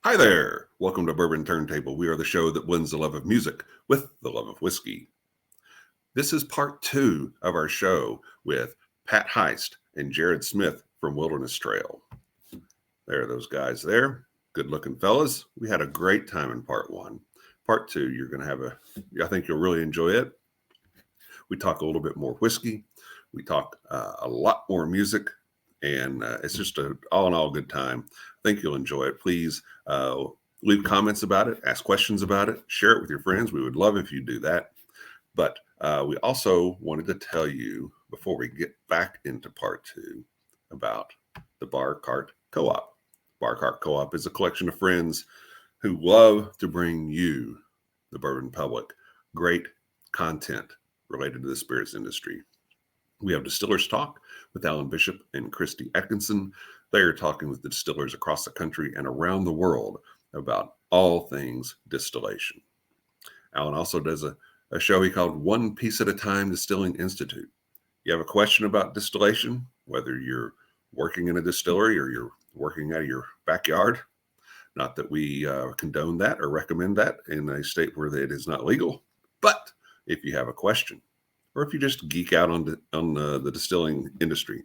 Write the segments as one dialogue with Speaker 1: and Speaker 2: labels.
Speaker 1: Hi there. Welcome to Bourbon Turntable. We are the show that blends the love of music with the love of whiskey. This is part two of our show with Pat Heist and Jerod Smith from Wilderness Trail. There are those guys there. Good looking fellas. We had a great time in part one. Part two, you're going to have I think you'll really enjoy it. We talk a little bit more whiskey. We talk a lot more music. And it's just all in all good time. I think you'll enjoy it. Please leave comments about it, ask questions about it, share it with your friends. We would love if you do that. But we also wanted to tell you before we get back into part two about the Bar Cart Co-op. Bar Cart Co-op is a collection of friends who love to bring you, the bourbon public, great content related to the spirits industry. We have Distillers Talk with Alan Bishop and Christy Atkinson. They are talking with the distillers across the country and around the world about all things distillation. Alan also does a show he called One Piece at a Time Distilling Institute. You have a question about distillation, whether you're working in a distillery or you're working out of your backyard. Not that we condone that or recommend that in a state where it is not legal. But if you have a question, or if you just geek out on the distilling industry,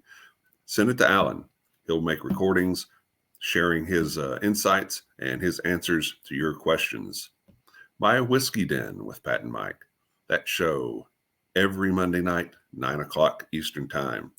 Speaker 1: send it to Alan. He'll make recordings sharing his insights and his answers to your questions. My Whiskey Den with Pat and Mike. That show every Monday night, 9 o'clock Eastern Time.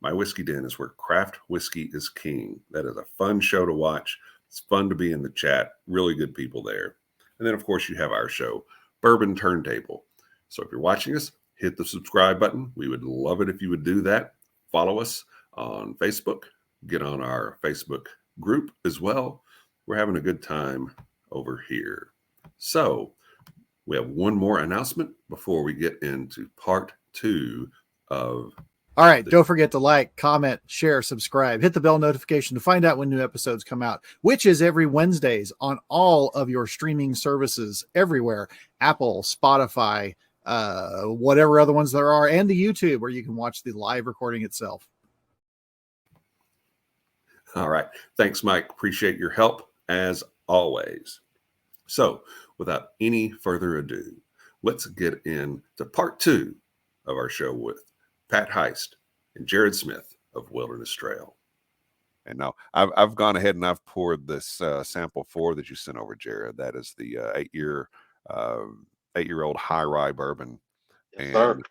Speaker 1: My Whiskey Den is where craft whiskey is king. That is a fun show to watch. It's fun to be in the chat. Really good people there. And then, of course, you have our show, Bourbon Turntable. So if you're watching us, hit the subscribe button. We would love it if you would do that. Follow us on Facebook. Get on our Facebook group as well. We're having a good time over here. So we have one more announcement before we get into part two of.
Speaker 2: All right. Don't forget to like, comment, share, subscribe, hit the bell notification to find out when new episodes come out, which is every Wednesdays on all of your streaming services everywhere. Apple, Spotify, whatever other ones there are, and the YouTube where you can watch the live recording itself.
Speaker 1: All right. Thanks, Mike. Appreciate your help as always. So without any further ado, let's get into part two of our show with Pat Heist and Jerod Smith of Wilderness Trail.
Speaker 3: And now I've gone ahead and I've poured this sample 4 that you sent over, Jerod. That is the 8-year-old high rye bourbon.
Speaker 4: Yes,
Speaker 3: and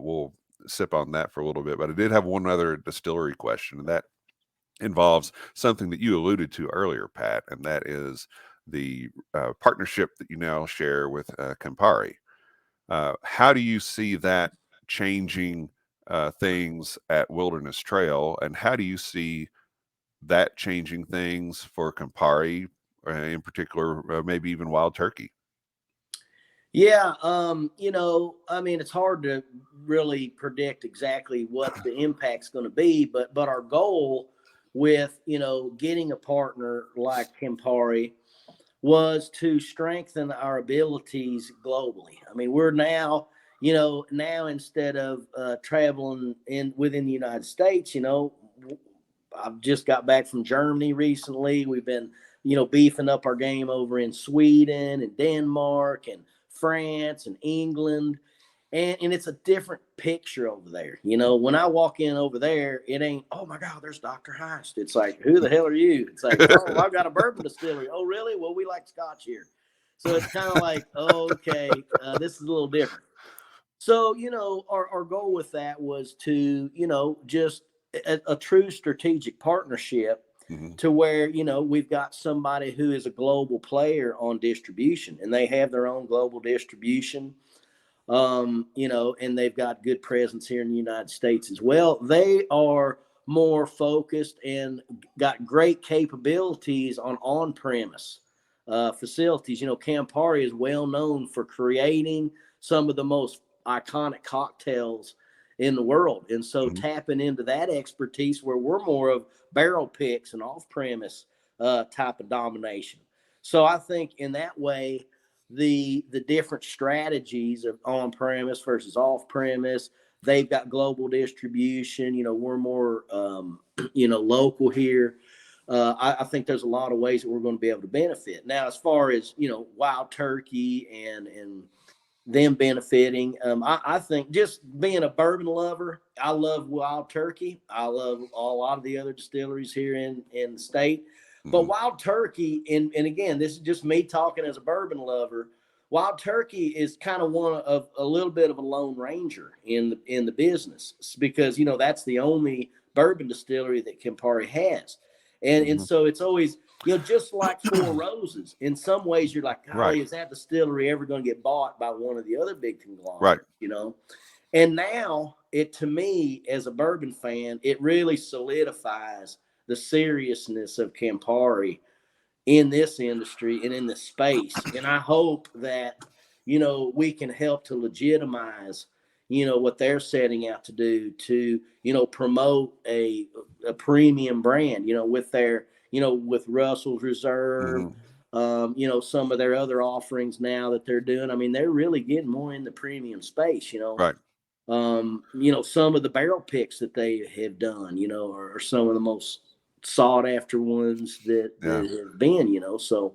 Speaker 3: we'll sip on that for a little bit. But I did have one other distillery question, and that involves something that you alluded to earlier, Pat, and that is the partnership that you now share with Campari. How do you see that changing things at Wilderness Trail, and how do you see that changing things for Campari, in particular, maybe even Wild Turkey?
Speaker 4: Yeah, I mean, it's hard to really predict exactly what the impact's going to be, but our goal with, getting a partner like Campari was to strengthen our abilities globally. I mean, we're now instead of traveling within the United States, I've just got back from Germany recently. We've been, beefing up our game over in Sweden and Denmark and France and England. And it's a different picture over there. When I walk in over there, it ain't, oh my God, there's Dr. Heist. It's like, who the hell are you? It's like, oh, I've got a bourbon distillery. Oh, really? Well, we like Scotch here. So it's kind of like, okay, this is a little different. So, our goal with that was to, just a true strategic partnership to where, we've got somebody who is a global player on distribution, and they have their own global distribution, and they've got good presence here in the United States as well. They are more focused and got great capabilities on-premise facilities. Campari is well known for creating some of the most iconic cocktails in the world. And so tapping into that expertise where we're more of barrel picks and off-premise type of domination. So I think in that way, the different strategies of on-premise versus off-premise, they've got global distribution. We're more, local here. I think there's a lot of ways that we're going to be able to benefit. Now, as far as, Wild Turkey and them benefiting, I think just being a bourbon lover, I love Wild Turkey. I love a lot of the other distilleries here in the state. But Wild Turkey, and again, this is just me talking as a bourbon lover, Wild Turkey is kind of one of a little bit of a lone ranger in the business, because that's the only bourbon distillery that Campari has, and so it's always just like Four Roses. In some ways, you're like, golly, is that distillery ever going to get bought by one of the other big conglomerates? And now to me, as a bourbon fan, it really solidifies the seriousness of Campari in this industry and in this space. And I hope that, we can help to legitimize, what they're setting out to do to, promote a premium brand, with their, with Russell's Reserve, some of their other offerings now that they're doing. I mean, they're really getting more in the premium space, some of the barrel picks that they have done, are some of the most sought after ones that have been, so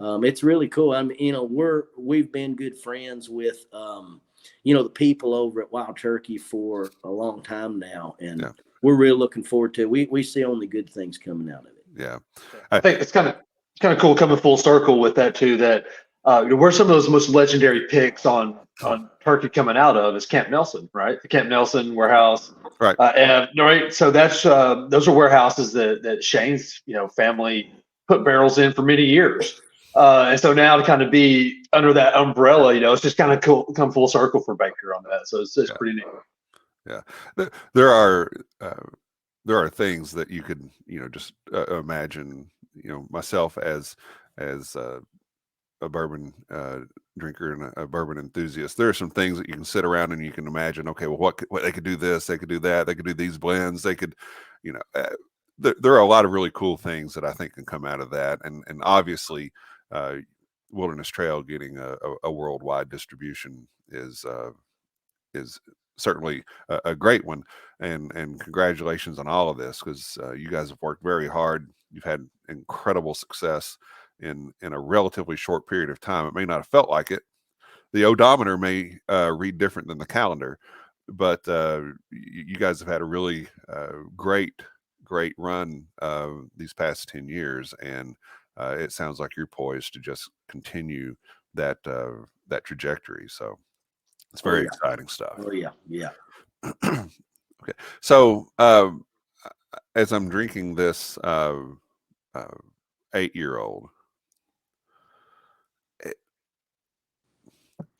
Speaker 4: it's really cool. I mean, we've been good friends with the people over at Wild Turkey for a long time now, and we're really looking forward to it. We see only good things coming out of it.
Speaker 5: I think it's kind of cool coming full circle with that too, that where some of those most legendary picks on Turkey coming out of is Camp Nelson, right? The Camp Nelson warehouse. Right. So that's those are warehouses that Shane's family put barrels in for many years, and so now to kind of be under that umbrella, it's just kind of cool, come full circle for Baker on that. So it's pretty neat.
Speaker 3: Yeah, there are things that you could just imagine. Myself as a bourbon drinker and a bourbon enthusiast, there are some things that you can sit around and you can imagine, okay, well, what they could do this, they could do that, they could do these blends, they could, there are a lot of really cool things that I think can come out of that. And obviously Wilderness Trail getting a worldwide distribution is certainly a great one. And congratulations on all of this, because you guys have worked very hard. You've had incredible success in a relatively short period of time. It may not have felt like it. The odometer may read different than the calendar, but you guys have had a really great run these past 10 years, and it sounds like you're poised to just continue that trajectory. So it's very exciting stuff.
Speaker 4: Oh yeah.
Speaker 3: Okay, so as I'm drinking this 8-year-old,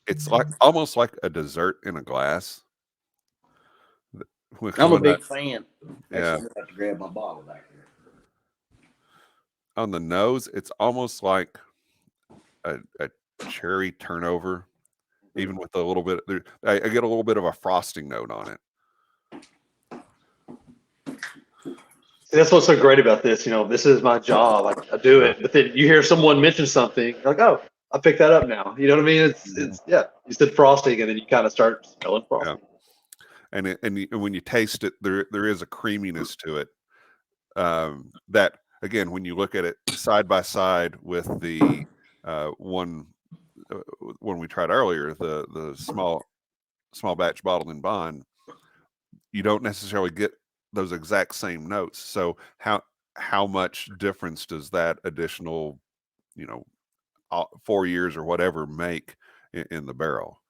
Speaker 3: it's like almost like a dessert in a glass.
Speaker 4: I'm a big fan.
Speaker 3: Yeah.
Speaker 4: I'm gonna have to grab my bottle back here.
Speaker 3: On the nose, it's almost like a cherry turnover, even with a little bit. I get a little bit of a frosting note on it.
Speaker 5: That's what's so great about this. This is my job. I do it. But then you hear someone mention something, you're like, oh, I picked that up now. You know what I mean? It's you said frosting, and then you kind of start smelling frosting.
Speaker 3: Yeah. And when you taste it, there is a creaminess to it. That again, when you look at it side by side with the one we tried earlier, the small batch bottled in bond, you don't necessarily get those exact same notes. So how much difference does that additional 4 years or whatever make in the barrel?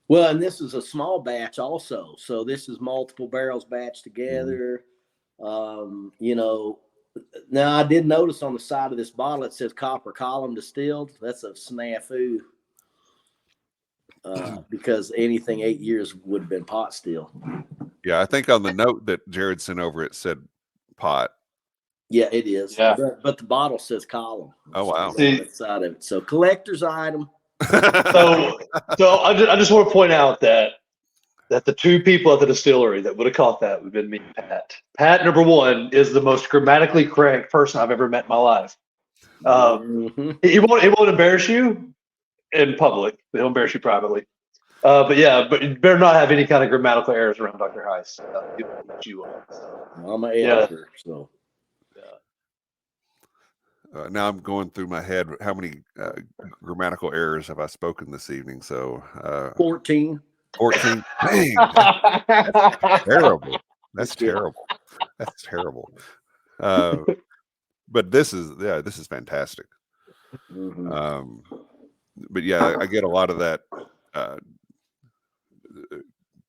Speaker 4: Well, and this is a small batch also, so this is multiple barrels batched together. Now I did notice on the side of this bottle it says copper column distilled. That's a snafu, because anything 8 years would have been pot still.
Speaker 3: Yeah, I think on the note that Jerod sent over, it said pot.
Speaker 4: Yeah, it is.
Speaker 5: Yeah.
Speaker 4: But the bottle says column.
Speaker 3: Oh, wow.
Speaker 4: On the side of it. So collector's item.
Speaker 5: So I just want to point out that the two people at the distillery that would have caught that would have been me and Pat. Pat, number one, is the most grammatically correct person I've ever met in my life. He won't embarrass you in public, but he'll embarrass you privately. But you better not have any kind of grammatical errors around Dr. Heist. You will.
Speaker 4: I'm an editor, so.
Speaker 3: now I'm going through my head. How many grammatical errors have I spoken this evening? So
Speaker 4: 14.
Speaker 3: 14. Dang, that's terrible. That's terrible. That's terrible. But this is fantastic.
Speaker 4: Mm-hmm.
Speaker 3: But yeah, I get a lot of that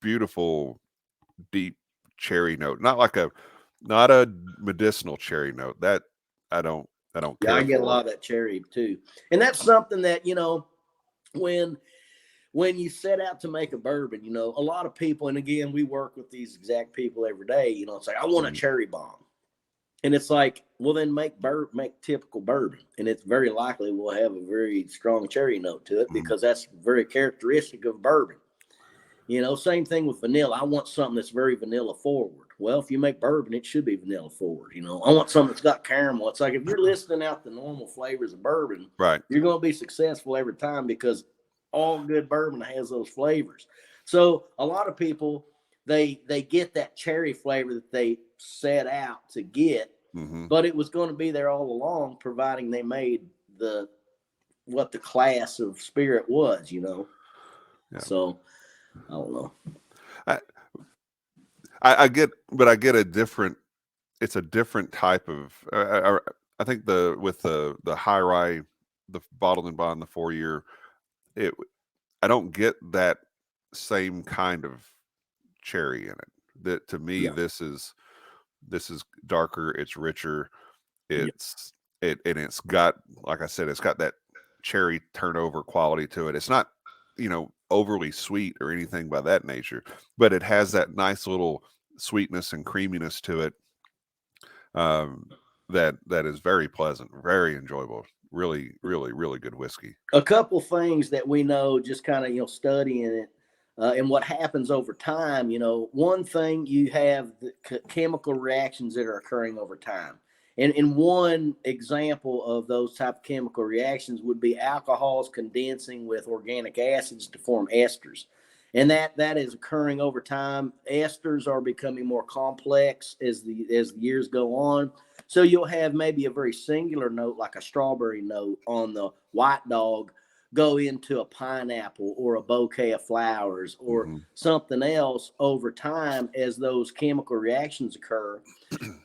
Speaker 3: beautiful, deep cherry note. Not a medicinal cherry note. That I don't care.
Speaker 4: I get a lot of that cherry too, and that's something that when you set out to make a bourbon, a lot of people, and again, we work with these exact people every day. It's like, I want a cherry bomb. And it's like, well, then make typical bourbon, and it's very likely will have a very strong cherry note to it because that's very characteristic of bourbon. Same thing with vanilla. I want something that's very vanilla forward. Well, if you make bourbon, it should be vanilla forward. I want something that's got caramel. It's like if you're listing out the normal flavors of bourbon,
Speaker 3: right,
Speaker 4: you're going to be successful every time because all good bourbon has those flavors. So a lot of people, they get that cherry flavor that they set out to get, but it was going to be there all along, providing they made what the class of spirit was, Yeah. So I don't know.
Speaker 3: I get a different. It's a different type of. I think with the high rye, the bottled and bond, the 4-year, I don't get that same kind of cherry in it. That to me, this is darker. It's richer. It's and it's got, like I said, it's got that cherry turnover quality to it. It's not overly sweet or anything by that nature, but it has that nice little sweetness and creaminess to it that is very pleasant, very enjoyable. Really, really, really good whiskey.
Speaker 4: A couple things that we know, just kind of studying it and what happens over time. One thing, you have the chemical reactions that are occurring over time. And one example of those type of chemical reactions would be alcohols condensing with organic acids to form esters. And that is occurring over time. Esters are becoming more complex as the years go on. So you'll have maybe a very singular note, like a strawberry note on the White Dog, go into a pineapple or a bouquet of flowers or something else over time as those chemical reactions occur.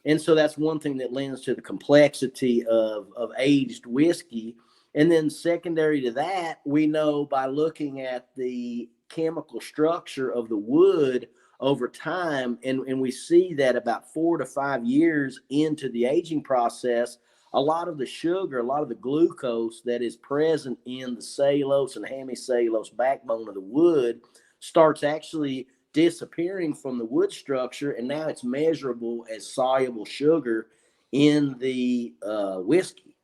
Speaker 4: And so that's one thing that lends to the complexity of aged whiskey. And then secondary to that, we know by looking at the chemical structure of the wood over time, and we see that about 4 to 5 years into the aging process, a lot of the sugar, a lot of the glucose that is present in the cellulose and hemicellulose backbone of the wood starts actually disappearing from the wood structure, and now it's measurable as soluble sugar in the whiskey.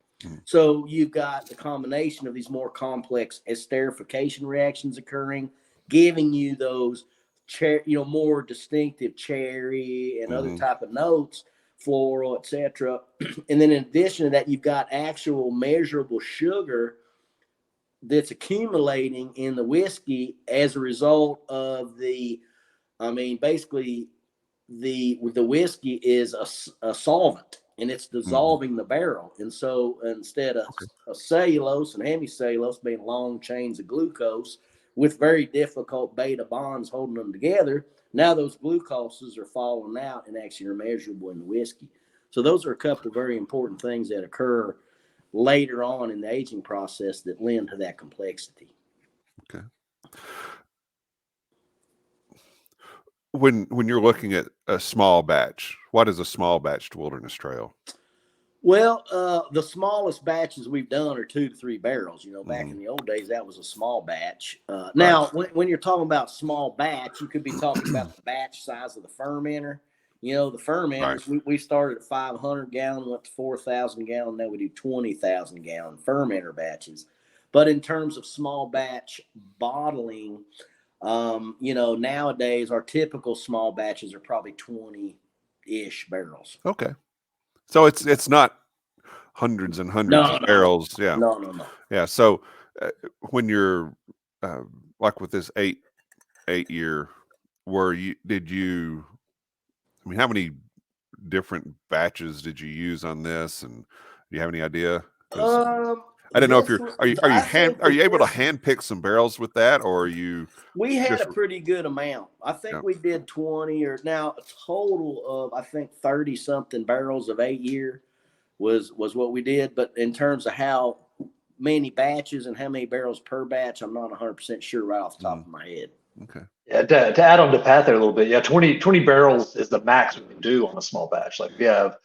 Speaker 4: So you've got the combination of these more complex esterification reactions occurring, giving you those more distinctive cherry and other type of notes, floral, etc. And then in addition to that, you've got actual measurable sugar that's accumulating in the whiskey as a result of basically the whiskey is a solvent, and it's dissolving the barrel. And so instead of a cellulose and hemicellulose being long chains of glucose with very difficult beta bonds holding them together, now those glucoses are falling out and actually are measurable in the whiskey. So those are a couple of very important things that occur later on in the aging process that lend to that complexity.
Speaker 3: Okay. When you're looking at a small batch, what is a small batch to Wilderness Trail?
Speaker 4: Well, the smallest batches we've done are 2 to 3 barrels. Back in the old days, that was a small batch. Now, when you're talking about small batch, you could be talking about the batch size of the fermenter. The fermenters, we started at 500 gallon, went to 4,000 gallon. Now we do 20,000 gallon fermenter batches. But in terms of small batch bottling, nowadays our typical small batches are probably 20-ish barrels.
Speaker 3: Okay. So it's not hundreds and hundreds of barrels. Yeah.
Speaker 4: No.
Speaker 3: Yeah. So when you're like with this 8-year, how many different batches did you use on this? And do you have any idea? I didn't know if are you able to hand pick some barrels with that, or are you?
Speaker 4: We had a pretty good amount. I think we did 20 or now a total of I think 30 something barrels of 8-year was what we did. But in terms of how many batches and how many barrels per batch, I'm not 100% sure right off the top of my head.
Speaker 3: Okay.
Speaker 5: Yeah, to add on to Pat there a little bit, yeah, 20 barrels is the max we can do on a small batch. Like we have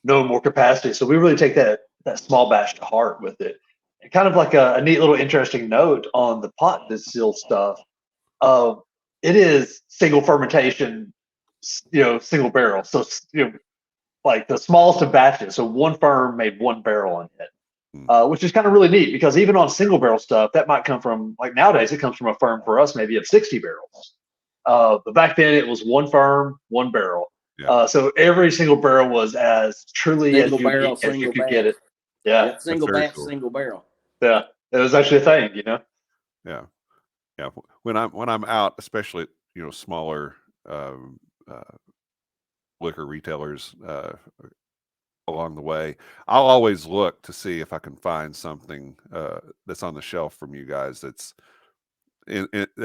Speaker 5: no more capacity, so we really take that small batch to heart with it. And kind of like a neat little interesting note on the pot distilled stuff. It is single fermentation, single barrel. So like the smallest of batches. So one firm made one barrel on it. Which is kind of really neat because even on single barrel stuff, that might come from, like nowadays, it comes from a firm for us maybe of 60 barrels. But back then it was one firm, one barrel. Yeah. So every single barrel was as truly as you could get it. Yeah.
Speaker 4: Single batch,
Speaker 3: cool.
Speaker 4: Single barrel.
Speaker 5: Yeah. It was actually a thing,
Speaker 3: Yeah. Yeah. When I'm out, especially, smaller liquor retailers, along the way, I'll always look to see if I can find something that's on the shelf from you guys that's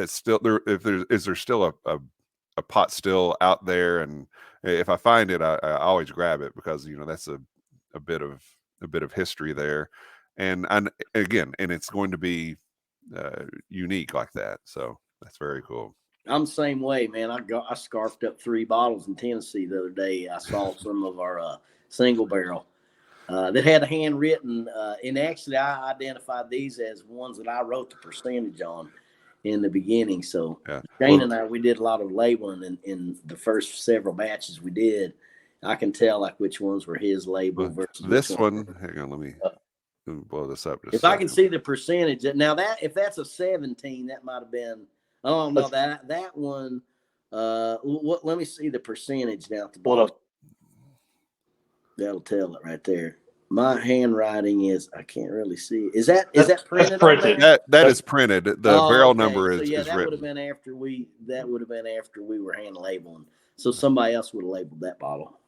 Speaker 3: still there. Is there still a pot still out there, and if I find it, I always grab it because that's a bit of history there, and again, it's going to be unique like that. So that's very cool.
Speaker 4: I'm the same way, man. I scarfed up 3 bottles in Tennessee the other day. I saw some of our single barrel that had a handwritten, and actually I identified these as ones that I wrote the percentage on in the beginning. So Shane and I, we did a lot of labeling in the first several batches we did. I can tell like which ones were his label versus
Speaker 3: this one. Hang on, let me blow this up.
Speaker 4: If I can see the percentage now, that if that's a 17, that might have been. Oh no, that one. Let me see the percentage now at the bottom. That'll tell it right there. My handwriting is, I can't really see. Is that printed?
Speaker 3: That is printed. The barrel number is
Speaker 4: that
Speaker 3: written.
Speaker 4: would have been after we were hand labeling. So somebody else would have labeled that bottle.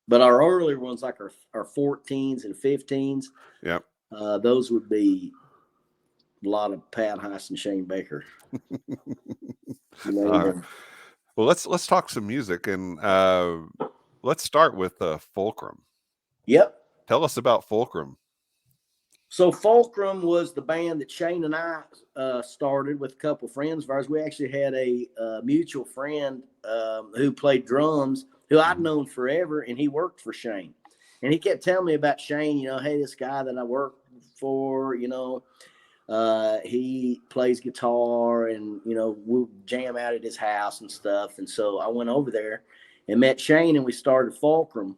Speaker 4: But our earlier ones, like our 14s and 15s, those would be a lot of Pat Heist and Shane Baker.
Speaker 3: Well, let's talk some music, and let's start with Fulcrum.
Speaker 4: Yep.
Speaker 3: Tell us about Fulcrum.
Speaker 4: So Fulcrum was the band that Shane and I started with a couple friends of ours. We actually had a mutual friend who played drums, who I'd known forever, and he worked for Shane. And he kept telling me about Shane, hey, this guy that I work for, he plays guitar, and we'll jam out at his house and stuff. And so I went over there and met Shane, and we started Fulcrum.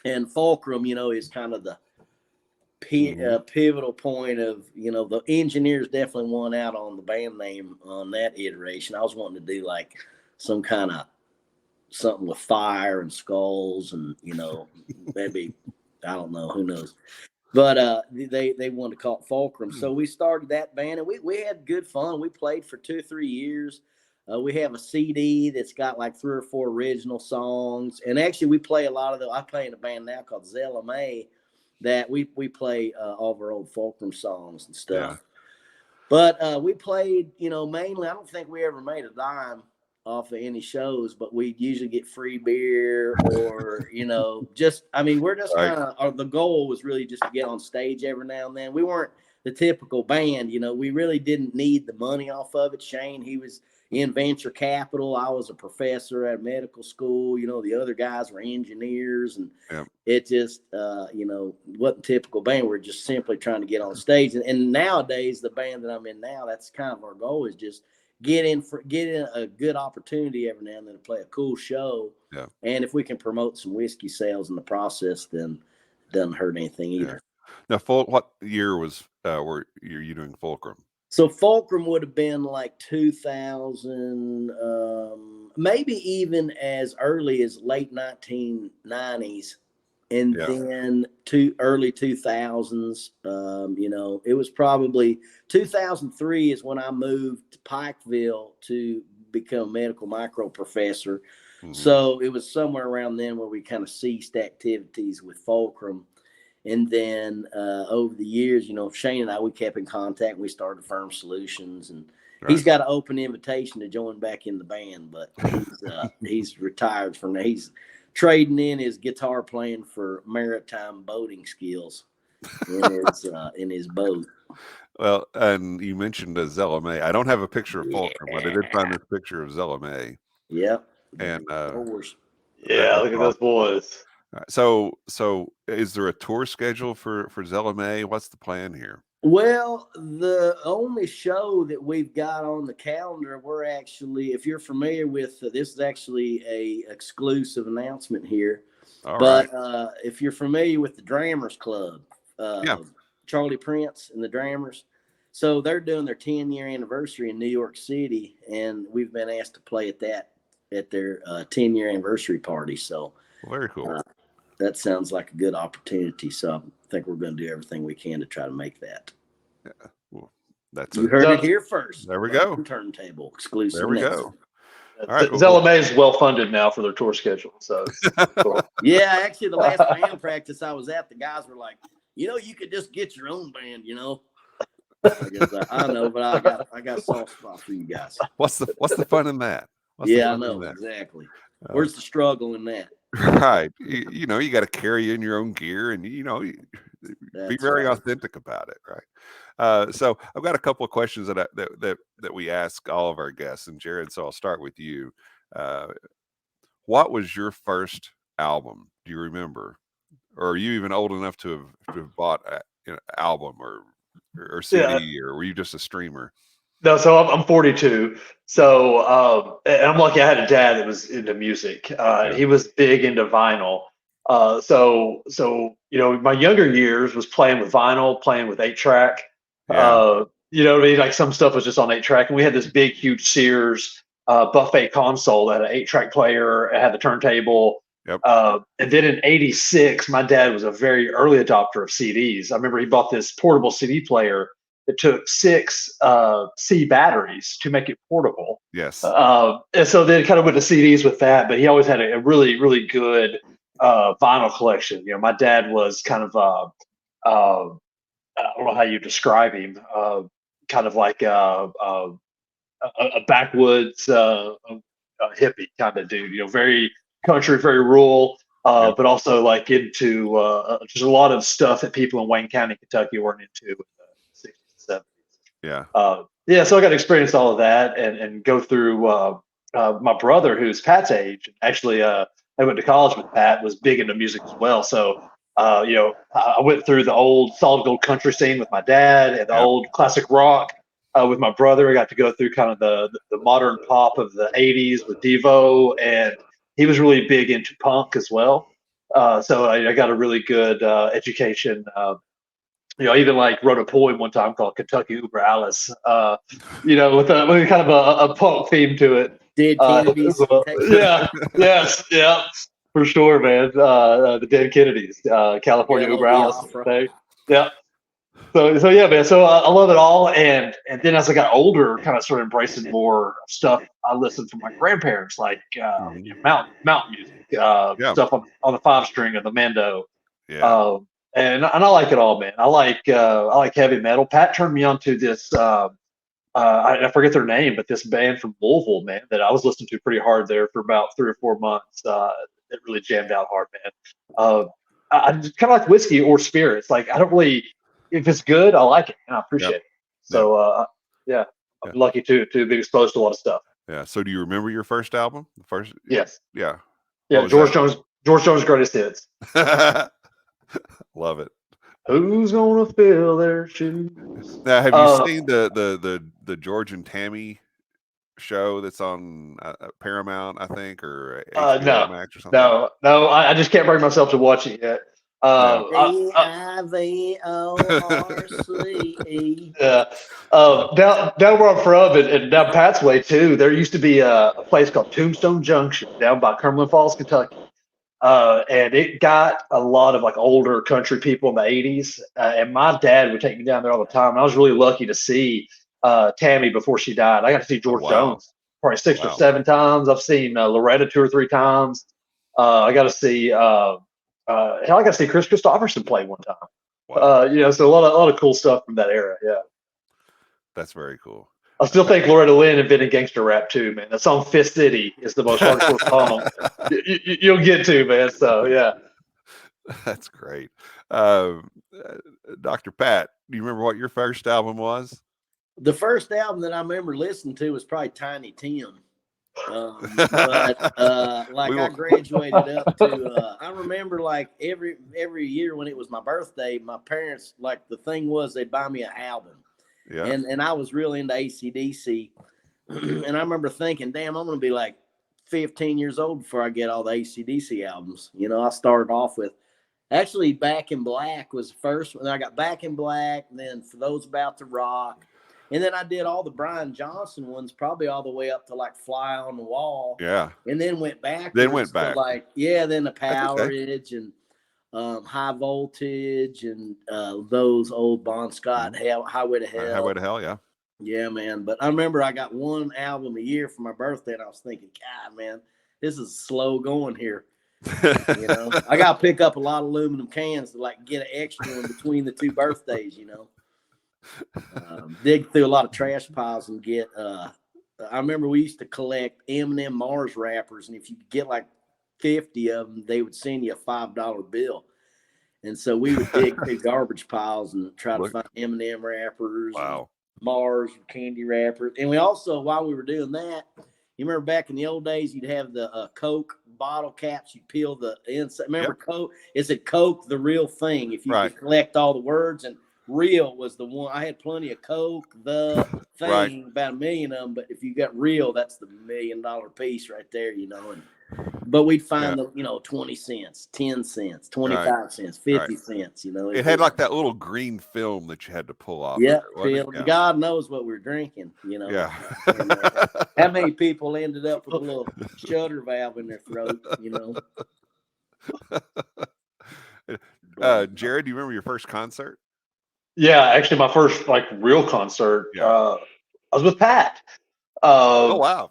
Speaker 4: And Fulcrum, is kind of the pivotal point of, the engineers definitely won out on the band name on that iteration. I was wanting to do like some kind of something with fire and skulls and, maybe, I don't know, who knows. But they wanted to call it Fulcrum. So we started that band, and we had good fun. We played for 2 or 3 years. We have a CD that's got like 3 or 4 original songs. And actually we play a lot of I play in a band now called Zella May that we play all of our old Fulcrum songs and stuff. Yeah. But we played, mainly, I don't think we ever made a dime off of any shows, but we usually get free beer or, we're just kind of, the goal was really just to get on stage every now and then. We weren't the typical band, we really didn't need the money off of it. Shane, he was in venture capital. I was a professor at medical school. The other guys were engineers, and it just, wasn't typical band. We're just simply trying to get on stage. And nowadays, the band that I'm in now, that's kind of our goal, is just get in a good opportunity every now and then to play a cool show. Yeah. And if we can promote some whiskey sales in the process, then it doesn't hurt anything either.
Speaker 3: Yeah. Now, what year was were you doing Fulcrum?
Speaker 4: So Fulcrum would have been like 2000, maybe even as early as late 1990s, and then early 2000s. It was probably 2003 is when I moved to Pikeville to become a medical micro professor. Mm-hmm. So it was somewhere around then where we kind of ceased activities with Fulcrum. And then over the years, Shane and I, we kept in contact. And we started Firm Solutions, and he's got an open invitation to join back in the band, but he's retired from that. He's trading in his guitar playing for maritime boating skills in his boat.
Speaker 3: Well, and you mentioned Zella May. I don't have a picture of Fulcrum, but I did find this picture of Zella May.
Speaker 4: Yep.
Speaker 3: And
Speaker 5: yeah, look at those boys.
Speaker 3: So is there a tour schedule for Zella May? What's the plan here?
Speaker 4: Well, the only show that we've got on the calendar, we're actually, if you're familiar with, this is actually a exclusive announcement here. But if you're familiar with the Drammers Club, Charlie Prince and the Drammers, so they're doing their 10-year anniversary in New York City, and we've been asked to play at their 10-year anniversary party. So
Speaker 3: very cool.
Speaker 4: That sounds like a good opportunity. So I think we're going to do everything we can to try to make that.
Speaker 3: Yeah. Well,
Speaker 4: you heard it here first.
Speaker 3: There we go.
Speaker 4: Turntable exclusive.
Speaker 3: There we go.
Speaker 5: All right, Zella May is well funded now for their tour schedule. So cool.
Speaker 4: Yeah, actually, the last band practice I was at, the guys were like, you could just get your own band, I guess I know, but I got a soft spot for you guys.
Speaker 3: What's the fun in that?
Speaker 4: I know exactly. Where's the struggle in that?
Speaker 3: Right. You got to carry in your own gear, and be very authentic about it, right? So I've got a couple of questions that we ask all of our guests, and Jerod, so I'll start with you. What was your first album? Do you remember, or are you even old enough to have bought an album or CD, or were you just a streamer?
Speaker 5: No, so I'm 42. So and I'm lucky I had a dad that was into music. He was big into vinyl. So my younger years was playing with vinyl, playing with 8-track. You know what I mean? Like some stuff was just on 8-track, and we had this big, huge Sears buffet console that had an 8-track player. It had the turntable.
Speaker 3: Yep.
Speaker 5: And then in '86, my dad was a very early adopter of CDs. I remember he bought this portable CD player. It took 6 C batteries to make it portable.
Speaker 3: Yes.
Speaker 5: And so then kind of went to CDs with that, but he always had a really, really good vinyl collection. My dad was kind of, I don't know how you describe him, kind of like a backwoods hippie kind of dude, very country, very rural, but also like into just a lot of stuff that people in Wayne County, Kentucky weren't into.
Speaker 3: Yeah.
Speaker 5: So I got to experience all of that and go through my brother, who's Pat's age. Actually, I went to college with Pat, was big into music as well. So, I went through the old solid gold country scene with my dad and the old classic rock with my brother. I got to go through kind of the modern pop of the 80s with Devo, and he was really big into punk as well. So I got a really good education. I even wrote a poem one time called Kentucky Uber Alice, with kind of a punk theme to it.
Speaker 4: Dead Kennedys.
Speaker 5: Yeah, for sure, man. The Dead Kennedys, California Uber Alice. Yeah. So yeah, man. So I love it all, and then as I got older, kind of started embracing more stuff. I listened from my grandparents, like mountain music, stuff on the 5-string and the Mando.
Speaker 3: Yeah.
Speaker 5: And I like it all, man. I like heavy metal. Pat turned me on to this. I forget their name, but this band from Louisville, man, that I was listening to pretty hard there for about 3 or 4 months. It really jammed out hard, man. I just kind of like whiskey or spirits. Like I don't really, if it's good, I like it and I appreciate it. So I'm lucky to be exposed to a lot of stuff.
Speaker 3: Yeah. So do you remember your first album? The first?
Speaker 5: Yes.
Speaker 3: Yeah.
Speaker 5: Yeah. George Jones' Greatest Hits.
Speaker 3: Love it.
Speaker 5: Who's gonna fill their shoes?
Speaker 3: Now, have you seen the George and Tammy show that's on Paramount, I think, or HBO Max or something?
Speaker 5: No. I just can't bring myself to watch it yet.
Speaker 4: Divorce.
Speaker 5: Down where I'm from, and down Pat's way too. There used to be a place called Tombstone Junction down by Cumberland Falls, Kentucky. And it got a lot of older country people in the 80s. And my dad would take me down there all the time. And I was really lucky to see Tammy before she died. I got to see George Jones probably 6 or 7 times. I've seen Loretta 2 or 3 times. I got to see Hell, I got to see Chris Christopherson play one time.
Speaker 3: Wow.
Speaker 5: So a lot of cool stuff from that era. Yeah.
Speaker 3: That's very cool.
Speaker 5: I still think Loretta Lynn invented gangster rap too, man. That song "Fist City" is the most hardcore song you'll get to, man. So yeah.
Speaker 3: That's great. Dr. Pat, do you remember what your first album was?
Speaker 4: The first album that I remember listening to was probably Tiny Tim. But I graduated up to I remember like every year when it was my birthday, my parents, like, the thing was they'd buy me an album.
Speaker 3: Yeah.
Speaker 4: And I was really into AC/DC. And I remember thinking, damn, I'm gonna be like 15 years old before I get all the AC/DC albums. I started off with actually Back in Black was the first one. I got Back in Black, and then For Those About to Rock. And then I did all the Brian Johnson ones, probably all the way up to like Fly on the Wall.
Speaker 3: Yeah.
Speaker 4: And then went back.
Speaker 3: Then the
Speaker 4: Powerage and High Voltage and those old Bon Scott, Highway to Hell.
Speaker 3: Highway to Hell, yeah.
Speaker 4: Yeah, man. But I remember I got one album a year for my birthday, and I was thinking, God, man, this is slow going here. I got to pick up a lot of aluminum cans to like get an extra one between the two birthdays, dig through a lot of trash piles and get I remember we used to collect M&M Mars wrappers, and if you could get like 50 of them, they would send you a $5 bill. And so we would dig through garbage piles and try to find M&M wrappers, Mars candy wrappers. And we also, while we were doing that, you remember back in the old days, you'd have the Coke bottle caps. You peel the inside. Remember Coke? It said Coke, the real thing. If you could collect all the words, and real was the one. I had plenty of Coke, the thing, about 1 million of them. But if you got real, that's the $1 million piece right there, But we'd find the 20 cents, 10 cents, 25 cents, 50 cents.
Speaker 3: It had like that little green film that you had to pull off.
Speaker 4: Yeah, God knows what we're drinking.
Speaker 3: Yeah.
Speaker 4: And, how many people ended up with a little shutter valve in their throat?
Speaker 3: Jerod, do you remember your first concert?
Speaker 5: Yeah, actually, my first real concert. I was with Pat.
Speaker 3: Oh wow.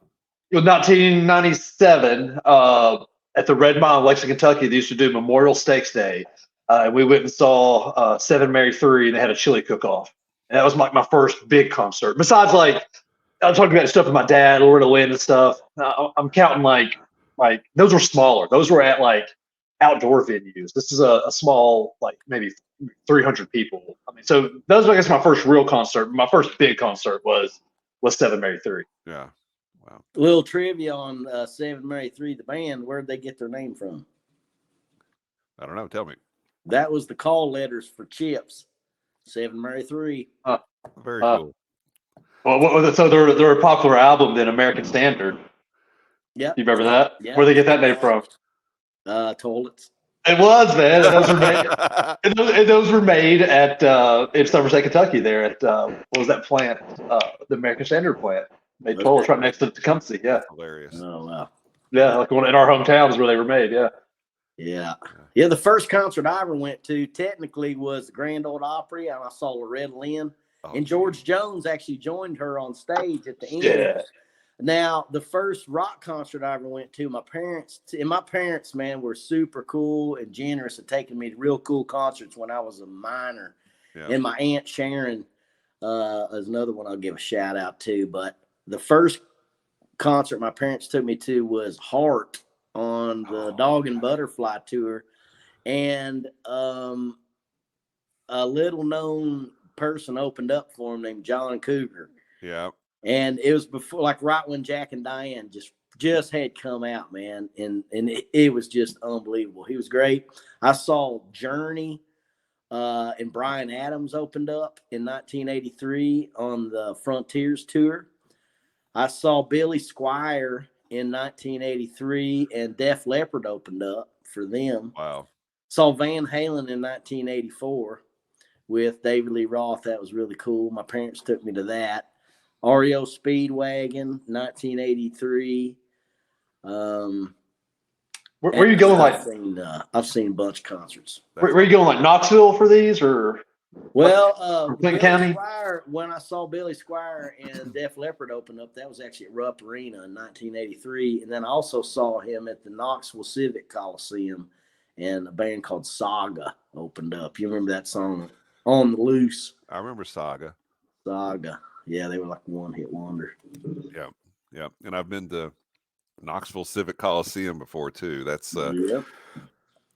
Speaker 5: It was 1997 at the Red Mile in Lexington, Kentucky. They used to do Memorial Steaks Day. And we went and saw Seven Mary 3, and they had a chili cook-off. And that was my first big concert. Besides, I'm talking about stuff with my dad, Loretta Lynn and stuff. I'm counting like those were smaller. Those were at outdoor venues. This is a small, maybe 300 people. I mean, so that was, I guess, my first real concert. My first big concert was Seven Mary 3.
Speaker 3: Yeah. Wow.
Speaker 4: A little trivia on Seven Mary 3, the band. Where did they get their name from?
Speaker 3: I don't know. Tell me.
Speaker 4: That was the call letters for Chips. Seven Mary 3.
Speaker 3: Very cool.
Speaker 5: Well, so they're a popular album then, American Standard.
Speaker 4: Yeah.
Speaker 5: You remember that?
Speaker 4: Yeah.
Speaker 5: Where they get that name from?
Speaker 4: Toilets.
Speaker 5: It was, man. Those were made at in Somerset, Kentucky. There at what was that plant? The American Standard plant. Made toilets right next to Tecumseh. Yeah.
Speaker 3: Hilarious.
Speaker 4: Oh wow.
Speaker 5: Yeah, like one in our hometowns where they were made. Yeah.
Speaker 4: Yeah. The first concert I ever went to technically was the Grand Ole Opry, and I saw Loretta Lynn, and George Jones actually joined her on stage at the end.
Speaker 5: Yeah.
Speaker 4: Now, the first rock concert I ever went to, my parents, man, were super cool and generous at taking me to real cool concerts when I was a minor. Yeah. And my Aunt Sharon is another one I'll give a shout out to. But the first concert my parents took me to was Heart on the Dog and Butterfly tour. And a little known person opened up for him named John Cougar.
Speaker 3: Yeah.
Speaker 4: And it was before, right when Jack and Diane just had come out, man. And it was just unbelievable. He was great. I saw Journey and Bryan Adams opened up in 1983 on the Frontiers tour. I saw Billy Squier in 1983, and Def Leppard opened up for them.
Speaker 3: Wow.
Speaker 4: Saw Van Halen in 1984 with David Lee Roth. That was really cool. My parents took me to that. REO Speedwagon, 1983.
Speaker 5: Where are you going?
Speaker 4: I've seen a bunch of concerts.
Speaker 5: Where are you going? Knoxville for these, or?
Speaker 4: Well,
Speaker 5: Clinton County.
Speaker 4: When I saw Billy Squier and Def Leppard open up, that was actually at Rupp Arena in 1983, and then I also saw him at the Knoxville Civic Coliseum and a band called Saga opened up. You remember that song, On the Loose?
Speaker 3: I remember Saga.
Speaker 4: Yeah, they were like one hit wonder.
Speaker 3: Yeah. And I've been to Knoxville Civic Coliseum before too. That's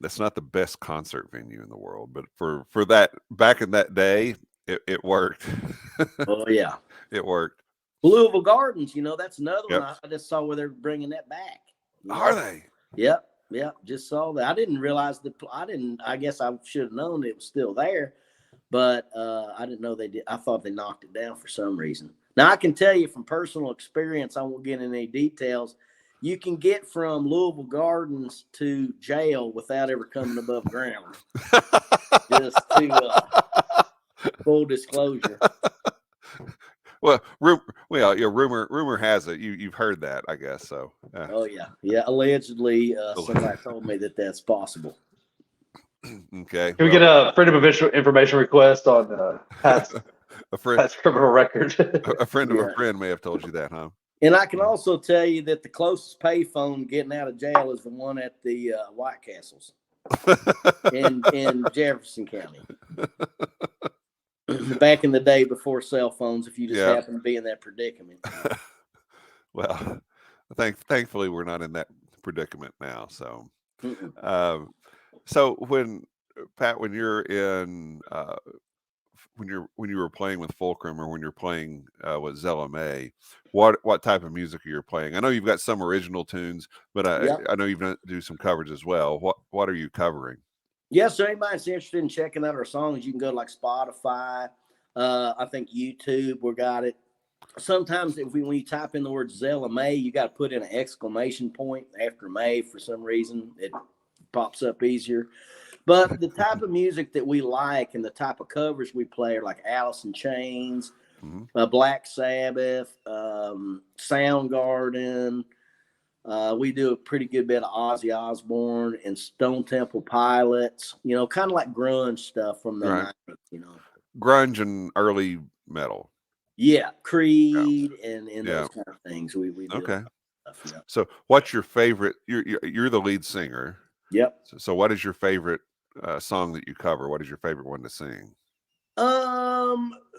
Speaker 3: that's not the best concert venue in the world, but for that, back in that day, it worked.
Speaker 4: Oh yeah,
Speaker 3: it worked.
Speaker 4: Louisville Gardens, that's another one. I just saw where they're bringing that back.
Speaker 3: Are they?
Speaker 4: Yep. Just saw that. I didn't realize I guess I should have known it was still there, but I didn't know they did. I thought they knocked it down for some reason. Now I can tell you from personal experience, I won't get into any details. You can get from Louisville Gardens to jail without ever coming above ground. Just to full disclosure.
Speaker 3: Well, rumor has it you've heard that, I guess so.
Speaker 4: Oh yeah. Allegedly, somebody told me that that's possible.
Speaker 3: Okay.
Speaker 5: Can we get a freedom of information request on Pat's criminal record?
Speaker 3: A friend of a friend may have told you that, huh?
Speaker 4: And I can also tell you that the closest payphone getting out of jail is the one at the White Castles in Jefferson County. Back in the day before cell phones, if you just happen to be in that predicament.
Speaker 3: Well, thankfully we're not in that predicament now. So, so when Pat, when you're in, when you were playing with Fulcrum, or when you're playing with Zella May, what type of music are you playing? I know you've got some original tunes, but I know you've do some covers as well. What are you covering?
Speaker 4: Yeah, so anybody's interested in checking out our songs, you can go to like Spotify, I think YouTube, we got it. Sometimes when you type in the word Zella May, you got to put in an exclamation point after May for some reason. It pops up easier. But the type of music that we like and the type of covers we play are like Alice in Chains, Black Sabbath, Soundgarden. We do a pretty good bit of Ozzy Osbourne and Stone Temple Pilots, kind of like grunge stuff from the 90s,
Speaker 3: Grunge and early metal.
Speaker 4: Yeah, Creed and those kind of things. We do
Speaker 3: okay.
Speaker 4: Stuff,
Speaker 3: So what's your favorite? You're the lead singer.
Speaker 4: Yep.
Speaker 3: So what is your favorite song that you cover? What is your favorite one to sing?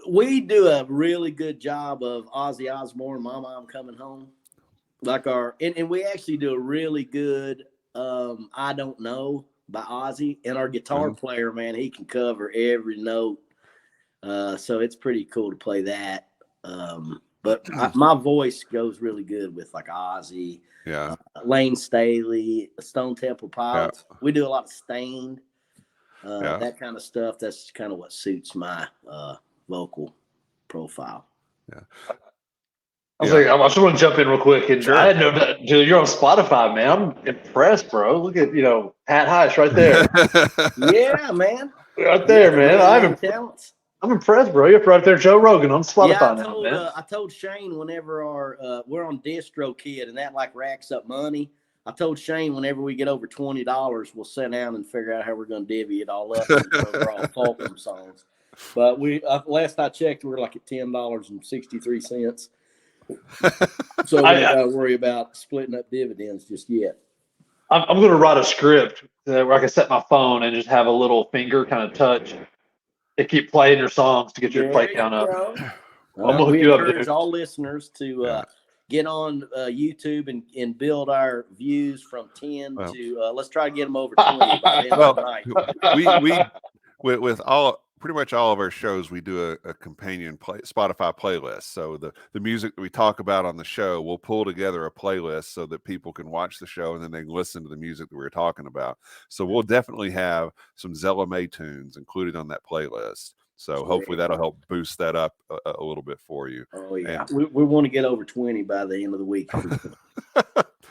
Speaker 4: We do a really good job of Ozzy Osbourne, Mama, I'm Coming Home. Like and we actually do a really good I Don't Know by Ozzy, and our guitar player, man, he can cover every note. So it's pretty cool to play that. But my voice goes really good with like Ozzy, Lane Staley, Stone Temple Pilots. We do a lot of Stained, that kind of stuff. That's kind of what suits my vocal profile.
Speaker 5: Yeah. I just want to jump in real quick. And I had no doubt, dude, you're on Spotify, man. I'm impressed, bro. Look at, Pat Heist right there.
Speaker 4: Yeah, man.
Speaker 5: Right there, man. I'm impressed, bro. You're right there, Joe Rogan on Spotify now, man.
Speaker 4: I told Shane whenever we're on DistroKid and that like racks up money. I told Shane whenever we get over $20, we'll sit down and figure out how we're going to divvy it all up over all Fulcrum songs. But last I checked, we were like at $10.63. So we don't got to worry about splitting up dividends just yet.
Speaker 5: I'm going to write a script where I can set my phone and just have a little finger kind of touch and keep playing your songs to get your play count up. I'm going to hook you up, dude. We encourage
Speaker 4: all listeners to get on YouTube and build our views from 10 to let's try to get them over 20 by the end of the night.
Speaker 3: We with pretty much all of our shows, we do a companion Spotify playlist. So the music that we talk about on the show, we'll pull together a playlist so that people can watch the show and then they can listen to the music that we were talking about. So we'll definitely have some Zella May tunes included on that playlist. So hopefully that'll help boost that up a little bit for you.
Speaker 4: Oh yeah, we want to get over 20 by the end of the week.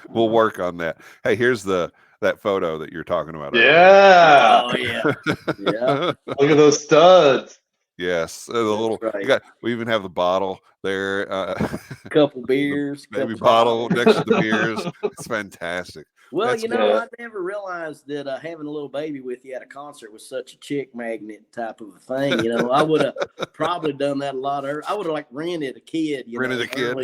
Speaker 3: We'll work on that. Hey, here's that photo that you're talking about.
Speaker 5: Yeah.
Speaker 4: Oh yeah. Yeah.
Speaker 5: Look at those studs.
Speaker 3: Yes. The little. Right. We even have the bottle there.
Speaker 4: A couple beers.
Speaker 3: Baby bottle next to the beers. It's fantastic.
Speaker 4: Well, I never realized that having a little baby with you at a concert was such a chick magnet type of a thing. I would have probably done that a lot earlier. I would have rented a kid.
Speaker 3: Rented a kid.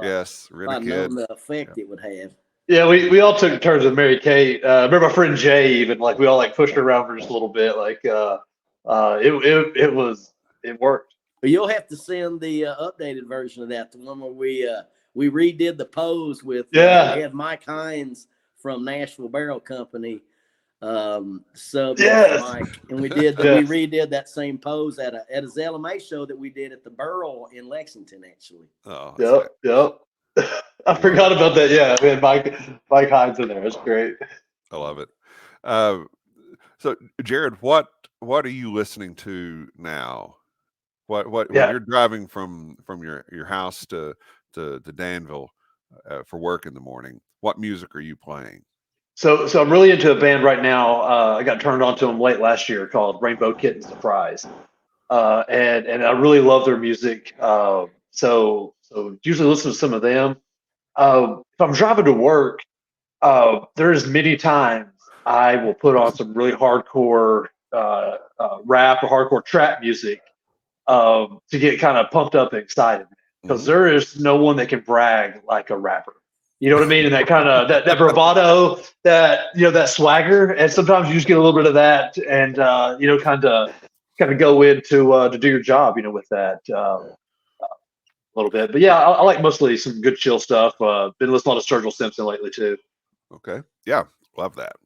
Speaker 4: Yes,
Speaker 3: rent a kid.
Speaker 4: The effect it would have.
Speaker 5: Yeah, we all took turns with Mary Kate. Remember my friend Jay, even like we all like pushed her around for just a little bit. Like it worked.
Speaker 4: But you'll have to send the updated version of that, the one where we redid the pose with we had Mike Hines from Nashville Barrel Company sub Mike, and we redid that same pose at a ZLMA show that we did at the Burl in Lexington, actually.
Speaker 5: Oh, yep. I forgot about that. Yeah, we had Mike Hines in there. It's great.
Speaker 3: I love it. So Jerod, what are you listening to now? What when you're driving from your house to Danville for work in the morning, what music are you playing?
Speaker 5: So I'm really into a band right now. I got turned on to them late last year called Rainbow Kitten Surprise. And I really love their music. So usually listen to some of them. If I'm driving to work, there's many times I will put on some really hardcore rap or hardcore trap music to get kind of pumped up and excited, because there is no one that can brag like a rapper. You know what I mean? And that kind of that bravado, that swagger, and sometimes you just get a little bit of that, and kind of go in to do your job, with that a little bit. But yeah, I like mostly some good chill stuff. Been listening to a lot of Sturgill Simpson lately too.
Speaker 3: Okay, yeah, love that.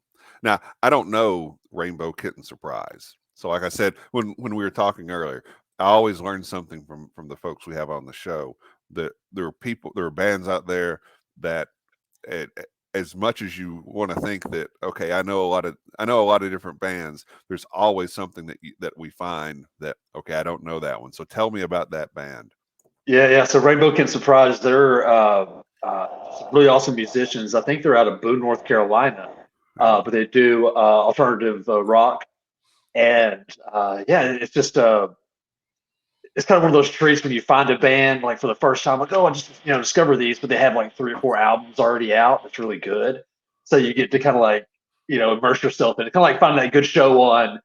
Speaker 3: Now I don't know Rainbow Kitten Surprise, so like I said when we were talking earlier, I always learn something from the folks we have on the show. That there are bands out there that, as much as you want to think that, okay, I know a lot of different bands, there's always something that we find that, okay, I don't know that one. So tell me about that band.
Speaker 5: Yeah. So Rainbow Kitten Surprise, they're really awesome musicians. I think they're out of Boone, North Carolina, but they do alternative rock, and it's just it's kind of one of those treats when you find a band like for the first time, like, oh, I just discover these, but they have like 3 or 4 albums already out. That's really good. So you get to kind of like immerse yourself in it, kind of like finding that good show on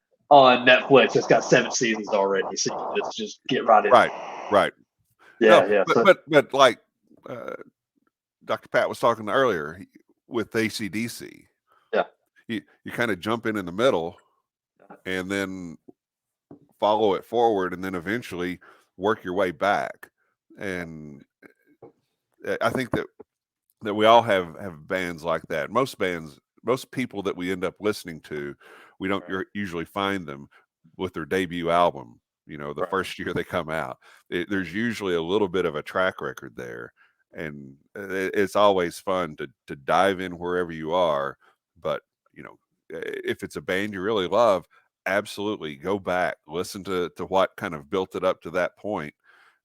Speaker 5: Netflix that's got 7 seasons already. So you just get right in.
Speaker 3: Right.
Speaker 5: Yeah.
Speaker 3: But like Dr. Pat was talking earlier with AC/DC.
Speaker 5: Yeah.
Speaker 3: You kind of jump in the middle and then follow it forward, and then eventually work your way back. And I think that we all have bands like that. Most people that we end up listening to, we don't usually find them with their debut album, the first year they come out. There's usually a little bit of a track record there, and it's always fun to dive in wherever you are. But if it's a band you really love, absolutely go back, listen to what kind of built it up to that point.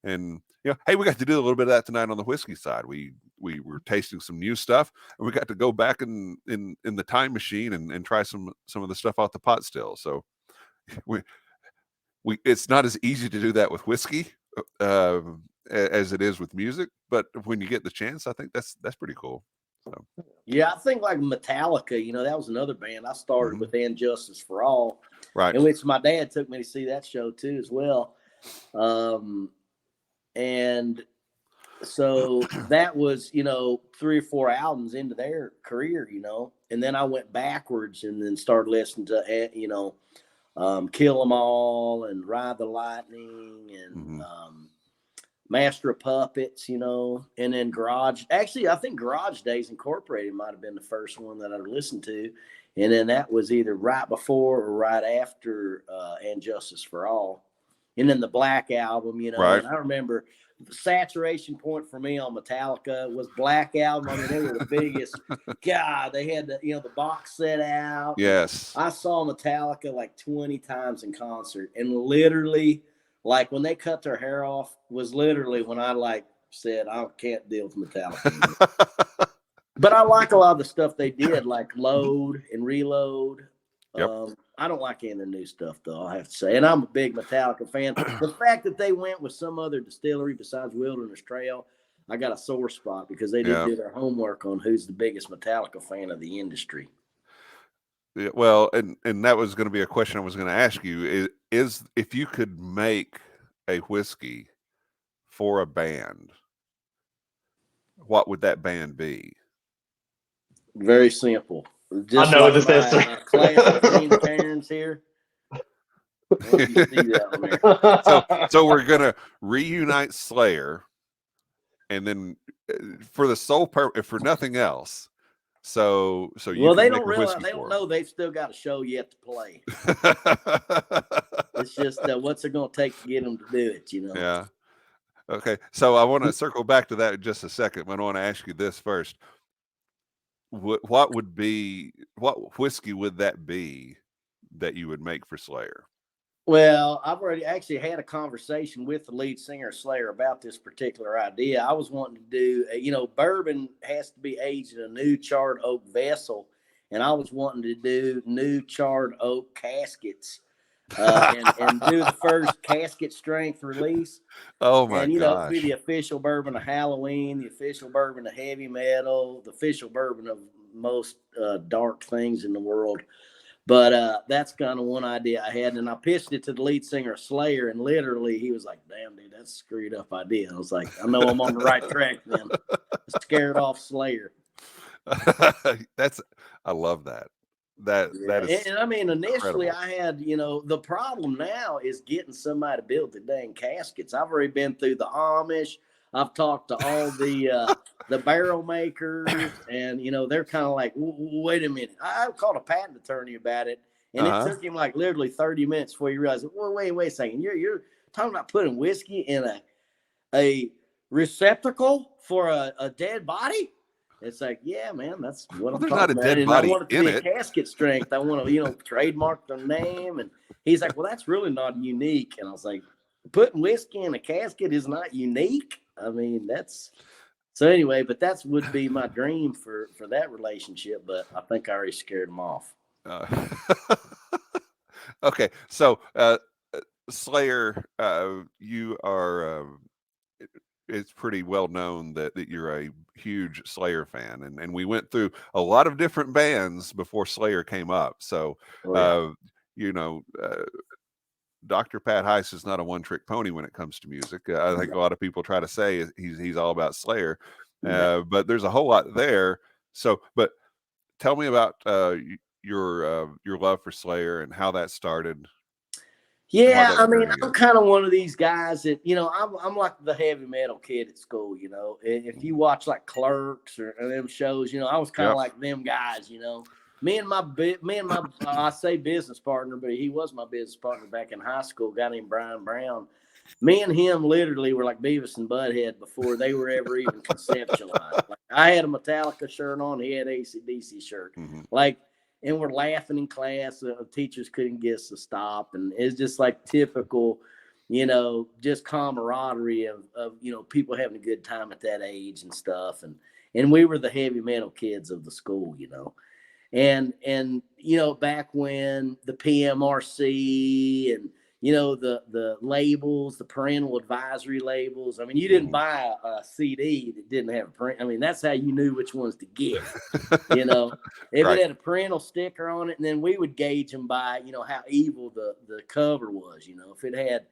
Speaker 3: And hey, we got to do a little bit of that tonight on the whiskey side. We were tasting some new stuff, and we got to go back in the time machine and try some of the stuff off the pot still. So we it's not as easy to do that with whiskey as it is with music, but when you get the chance, I think that's pretty cool. So.
Speaker 4: Yeah, I think like Metallica, that was another band I started with, And Justice for All,
Speaker 3: right?
Speaker 4: In which my dad took me to see that show too as well. And so that was 3 or 4 albums into their career, and then I went backwards and then started listening to Kill 'Em All and Ride the Lightning and Master of Puppets, and then Garage. Actually, I think Garage Days Incorporated might have been the first one that I listened to, and then that was either right before or right after And Justice for All, and then the Black Album,
Speaker 3: Right.
Speaker 4: And I remember the saturation point for me on Metallica was Black Album. I mean, they were the biggest. God, they had the box set out.
Speaker 3: Yes,
Speaker 4: I saw Metallica like 20 times in concert, and literally, like when they cut their hair off was literally when I said I can't deal with Metallica. But I like a lot of the stuff they did, like Load and Reload.
Speaker 3: Yep.
Speaker 4: I don't like any of the new stuff though, I have to say. And I'm a big Metallica fan. The fact that they went with some other distillery besides Wilderness Trail, I got a sore spot because they didn't do their homework on who's the biggest Metallica fan of the industry.
Speaker 3: Yeah, well, and that was going to be a question I was going to ask you is if you could make a whiskey for a band, what would that band be?
Speaker 4: Very simple.
Speaker 5: I know this answer.
Speaker 4: Classic Gene Cairns here. You see that on there.
Speaker 3: So we're gonna reunite Slayer, and then for the sole purpose, for nothing else. So you
Speaker 4: well, they
Speaker 3: can
Speaker 4: don't
Speaker 3: make a
Speaker 4: realize
Speaker 3: whiskey
Speaker 4: they
Speaker 3: for
Speaker 4: don't
Speaker 3: 'em.
Speaker 4: know they've still got a show yet to play. It's just what's it going to take to get them to do it, you know?
Speaker 3: Yeah. Okay. So I want to circle back to that in just a second. But I want to ask you this first. What whiskey would that be that you would make for Slayer?
Speaker 4: Well, I've already actually had a conversation with the lead singer of Slayer about this particular idea. I was wanting to do, bourbon has to be aged in a new charred oak vessel, and I was wanting to do new charred oak caskets and do the first casket strength release.
Speaker 3: Oh my
Speaker 4: and
Speaker 3: gosh!
Speaker 4: Be the official bourbon of Halloween, the official bourbon of heavy metal, the official bourbon of most dark things in the world. But that's kind of one idea I had, and I pitched it to the lead singer of Slayer, and literally he was like, "Damn, dude, that's a screwed up idea." I was like, "I know I'm on the right track then." Scared off Slayer.
Speaker 3: I love that. That is.
Speaker 4: And I mean, initially
Speaker 3: incredible.
Speaker 4: I had, the problem now is getting somebody to build the dang caskets. I've already been through the Amish. I've talked to all the barrel makers, and they're kind of like, wait a minute. I called a patent attorney about it, and it took him like literally 30 minutes before you realize, well, wait a second. You're talking about putting whiskey in a receptacle for a dead body? It's like, yeah, man, that's what I'm talking about. And I want it to be a casket strength. I want to, trademark the name. And he's like, well, that's really not unique. And I was like, putting whiskey in a casket is not unique. I mean, so anyway, but that would be my dream for that relationship. But I think I already scared him off.
Speaker 3: Okay. So, Slayer, you are, it's pretty well known that you're a huge Slayer fan, and we went through a lot of different bands before Slayer came up. So, Dr. Pat Heist is not a one-trick pony when it comes to music. I think a lot of people try to say he's all about Slayer, but there's a whole lot there. So, but tell me about your love for Slayer and how that started.
Speaker 4: Yeah, I mean, I'm kind of one of these guys that, I'm like the heavy metal kid at school, If you watch like Clerks or them shows, I was kind of like them guys, Me and my I say business partner, but he was my business partner back in high school, a guy named Brian Brown. Me and him literally were like Beavis and Butthead before they were ever even conceptualized. Like, I had a Metallica shirt on, he had AC/DC shirt. And we're laughing in class. Teachers couldn't get us to stop. And it's just like typical, just camaraderie of people having a good time at that age and stuff. And we were the heavy metal kids of the school, And back when the PMRC and, the labels, the parental advisory labels. I mean, you didn't buy a CD that didn't have a print. I mean, that's how you knew which ones to get, If it had a parental sticker on it, and then we would gauge them by, how evil the cover was, if it had,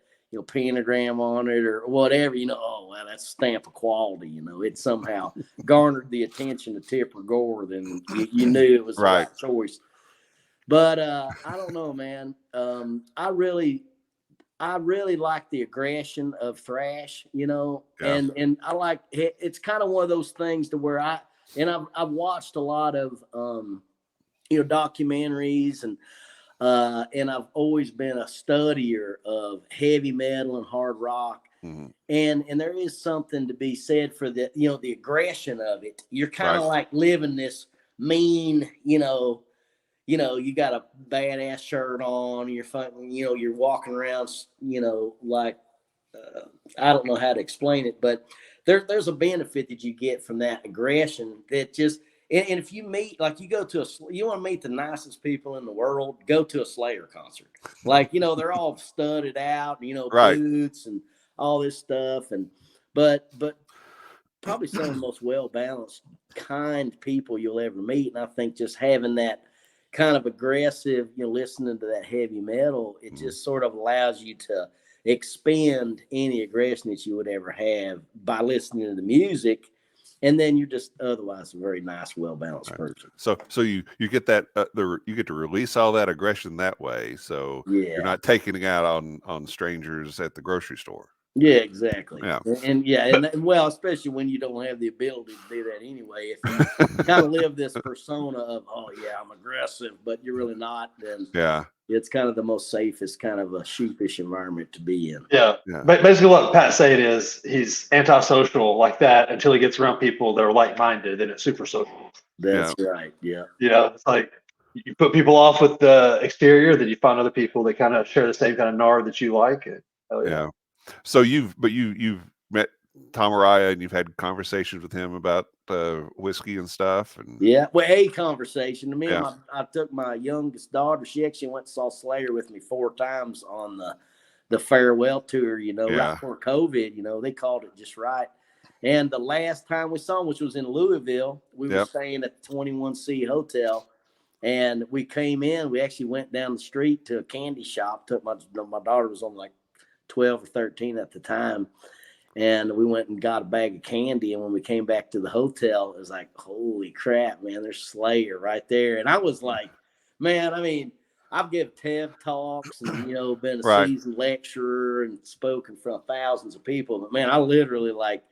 Speaker 4: pentagram on it or whatever, oh, well, that's a stamp of quality, it somehow garnered the attention of Tipper Gore, then you knew it was the right choice. But I don't know, man. I really like the aggression of thrash, and I like it's kind of one of those things to where I've watched a lot of documentaries and I've always been a studier of heavy metal and hard rock. And there is something to be said for the the aggression of it. You're kind of like living this mean, you got a badass shirt on, you're fun, you're walking around, like, I don't know how to explain it, but there's a benefit that you get from that aggression that just, and if you meet, like you want to meet the nicest people in the world, go to a Slayer concert. Like, they're all studded out, boots and all this stuff. But probably some of the most well-balanced, kind people you'll ever meet. And I think just having that kind of aggressive, listening to that heavy metal, it just sort of allows you to expend any aggression that you would ever have by listening to the music. And then you're just otherwise a very nice, well-balanced person.
Speaker 3: So you get that you get to release all that aggression that way. So
Speaker 4: Yeah.
Speaker 3: you're not taking it out on strangers at the grocery store.
Speaker 4: Yeah, exactly.
Speaker 3: Yeah.
Speaker 4: And well, especially when you don't have the ability to do that anyway. If you kind of live this persona of, oh yeah, I'm aggressive, but you're really not, then it's kind of the most safest kind of a sheepish environment to be in.
Speaker 5: Yeah. But basically what Pat's saying is he's antisocial like that until he gets around people that are like-minded, and it's super social.
Speaker 4: That's right. Yeah.
Speaker 5: It's like you put people off with the exterior, then you find other people that kind of share the same kind of nard that you like. And,
Speaker 3: So you've met Tom Araya and you've had conversations with him about whiskey and stuff. And
Speaker 4: well, a conversation. I took my youngest daughter. She actually went and saw Slayer with me 4 times on the farewell tour. Right before COVID. They called it just right. And the last time we saw him, which was in Louisville, we were staying at the 21C Hotel. And we came in. We actually went down the street to a candy shop. Took my daughter was on like 12 or 13 at the time, and we went and got a bag of candy. And when we came back to the hotel, it was like, holy crap, man, there's Slayer right there. And I was like, man, I mean, I've given TED talks and been a seasoned lecturer and spoken in front of thousands of people, but man, I literally like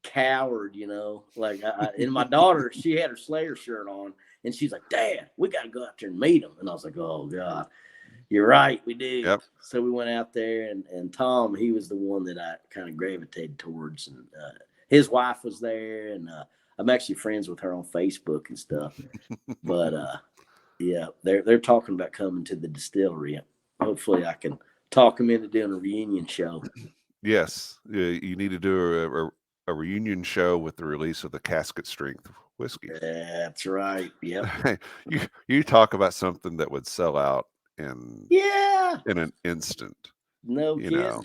Speaker 4: cowered, and my daughter, she had her Slayer shirt on, and she's like, Dad, we got to go out there and meet him. And I was like, oh God, you're right, we do.
Speaker 3: Yep.
Speaker 4: So we went out there, and Tom, he was the one that I kind of gravitated towards, and his wife was there, and I'm actually friends with her on Facebook and stuff. But they're talking about coming to the distillery. Hopefully, I can talk them into doing a reunion show.
Speaker 3: Yes, you need to do a reunion show with the release of the casket strength whiskey.
Speaker 4: That's right. Yeah.
Speaker 3: You talk about something that would sell out in an instant.
Speaker 4: No kidding.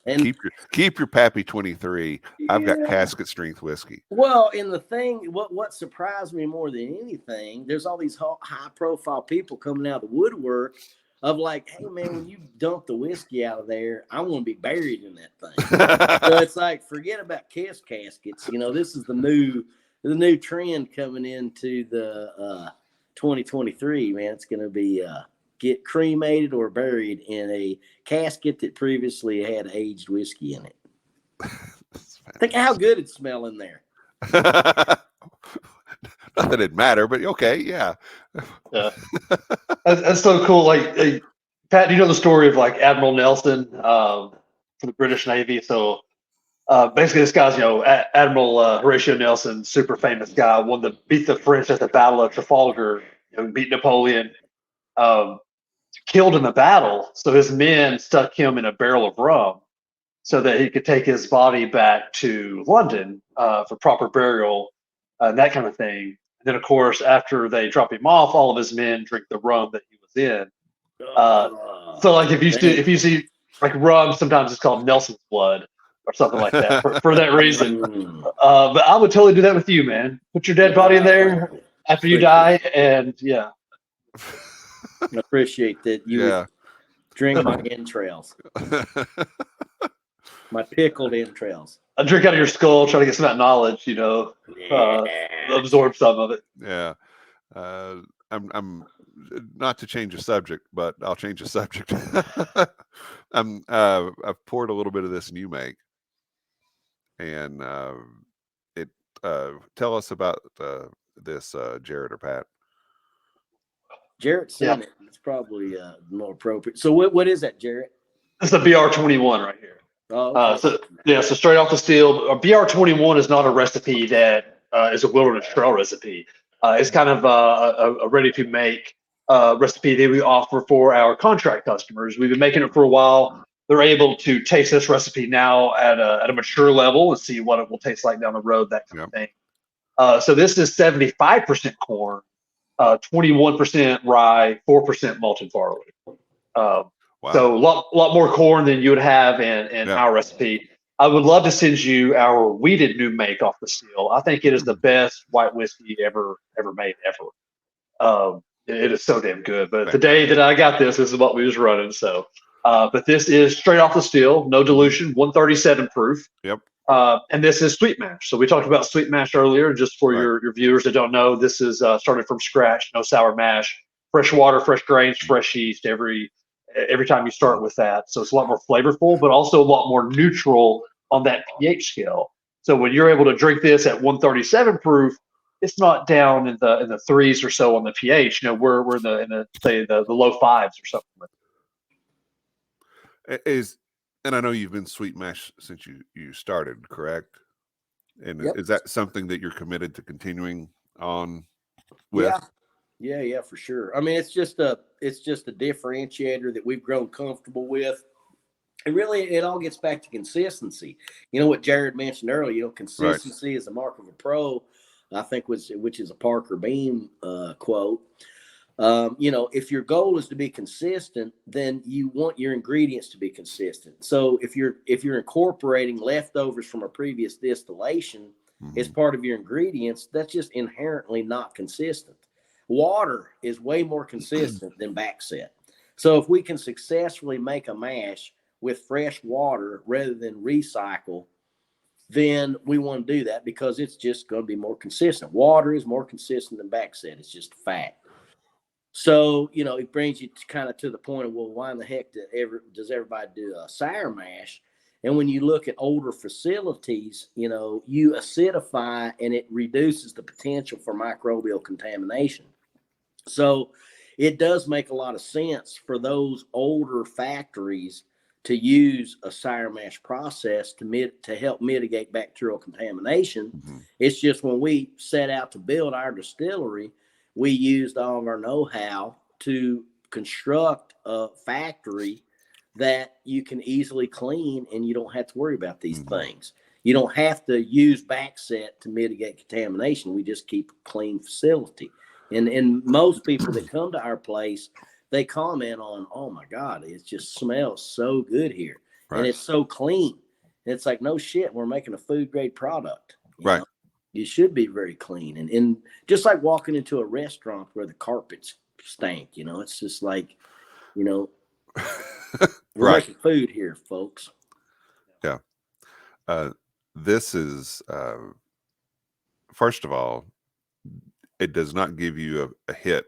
Speaker 3: And keep your Pappy 23. I've got casket strength whiskey.
Speaker 4: Well, and the thing, what surprised me more than anything, there's all these high profile people coming out of the woodwork of like, hey man, when you dump the whiskey out of there, I want to be buried in that thing. So it's like, forget about kiss caskets. This is the new trend coming into the 2023, man. It's going to be get cremated or buried in a casket that previously had aged whiskey in it. Think how good it'd smell in there.
Speaker 3: Not that it'd matter, but okay, yeah.
Speaker 5: That's so cool. Like, Pat, do you know the story of like Admiral Nelson for the British Navy? So basically, this guy's Admiral Horatio Nelson, super famous guy, beat the French at the Battle of Trafalgar, beat Napoleon. Killed in the battle, so his men stuck him in a barrel of rum so that he could take his body back to London for proper burial and that kind of thing. And then, of course, after they drop him off, all of his men drink the rum that he was in. So, like, if you see like rum, sometimes it's called Nelson's blood or something like that for that reason. But I would totally do that with you, man. Put your dead body in there after you die, and
Speaker 4: I appreciate that you would drink my entrails, my pickled entrails.
Speaker 5: I drink out of your skull, try to get some of that knowledge, absorb some of it.
Speaker 3: Yeah. I'm not to change the subject, but I'll change the subject. I've poured a little bit of this new make, and tell us about this, Jerod or Pat.
Speaker 4: Jarrett seen it. It's probably more appropriate. So what is that, Jarrett?
Speaker 5: It's a BR21 right here.
Speaker 4: Oh, okay.
Speaker 5: So straight off the steel. A BR21 is not a recipe that is a Wilderness Trail recipe. It's kind of a ready-to-make recipe that we offer for our contract customers. We've been making it for a while. They're able to taste this recipe now at a mature level and see what it will taste like down the road, that kind of thing. So this is 75% corn. 21% rye, 4% malted barley. Wow. So a lot more corn than you would have in our recipe. I would love to send you our wheated new make off the steel. I think it is the best white whiskey ever made, ever. It is so damn good. But the day that I got this is what we was running. So, but this is straight off the steel, no dilution, 137 proof.
Speaker 3: Yep.
Speaker 5: And this is sweet mash. So we talked about sweet mash earlier. Just for your viewers that don't know, this is started from scratch, no sour mash, fresh water, fresh grains, fresh yeast every time you start with that. So it's a lot more flavorful, but also a lot more neutral on that pH scale. So when you're able to drink this at 137 proof, it's not down in the threes or so on the pH. We're in the say the low fives or something.
Speaker 3: And I know you've been sweet mash since you started, correct? And
Speaker 4: Yep.
Speaker 3: Is that something that you're committed to continuing on with?
Speaker 4: Yeah, for sure. I mean, it's just a differentiator that we've grown comfortable with. And really, it all gets back to consistency. You know what Jerod mentioned earlier. Consistency is the mark of a pro. I think which is a Parker Beam quote. If your goal is to be consistent, then you want your ingredients to be consistent. So if you're incorporating leftovers from a previous distillation as part of your ingredients, that's just inherently not consistent. Water is way more consistent than backset. So if we can successfully make a mash with fresh water rather than recycle, then we want to do that because it's just going to be more consistent. Water is more consistent than backset. It's just a fact. So, it brings you kind of to the point of, well, why in the heck does everybody do a sour mash? And when you look at older facilities, you acidify and it reduces the potential for microbial contamination. So it does make a lot of sense for those older factories to use a sour mash process to help mitigate bacterial contamination. It's just when we set out to build our distillery, we used all of our know-how to construct a factory that you can easily clean and you don't have to worry about these things. You don't have to use backset to mitigate contamination. We just keep a clean facility. And most people that come to our place, they comment on, oh my God, it just smells so good here. Right. And it's so clean. And it's like, no shit, we're making a food grade product. You know? You should be very clean. And just like walking into a restaurant where the carpets stink, it's just like, we're making food here, folks.
Speaker 3: Yeah. This is, first of all, it does not give you a hit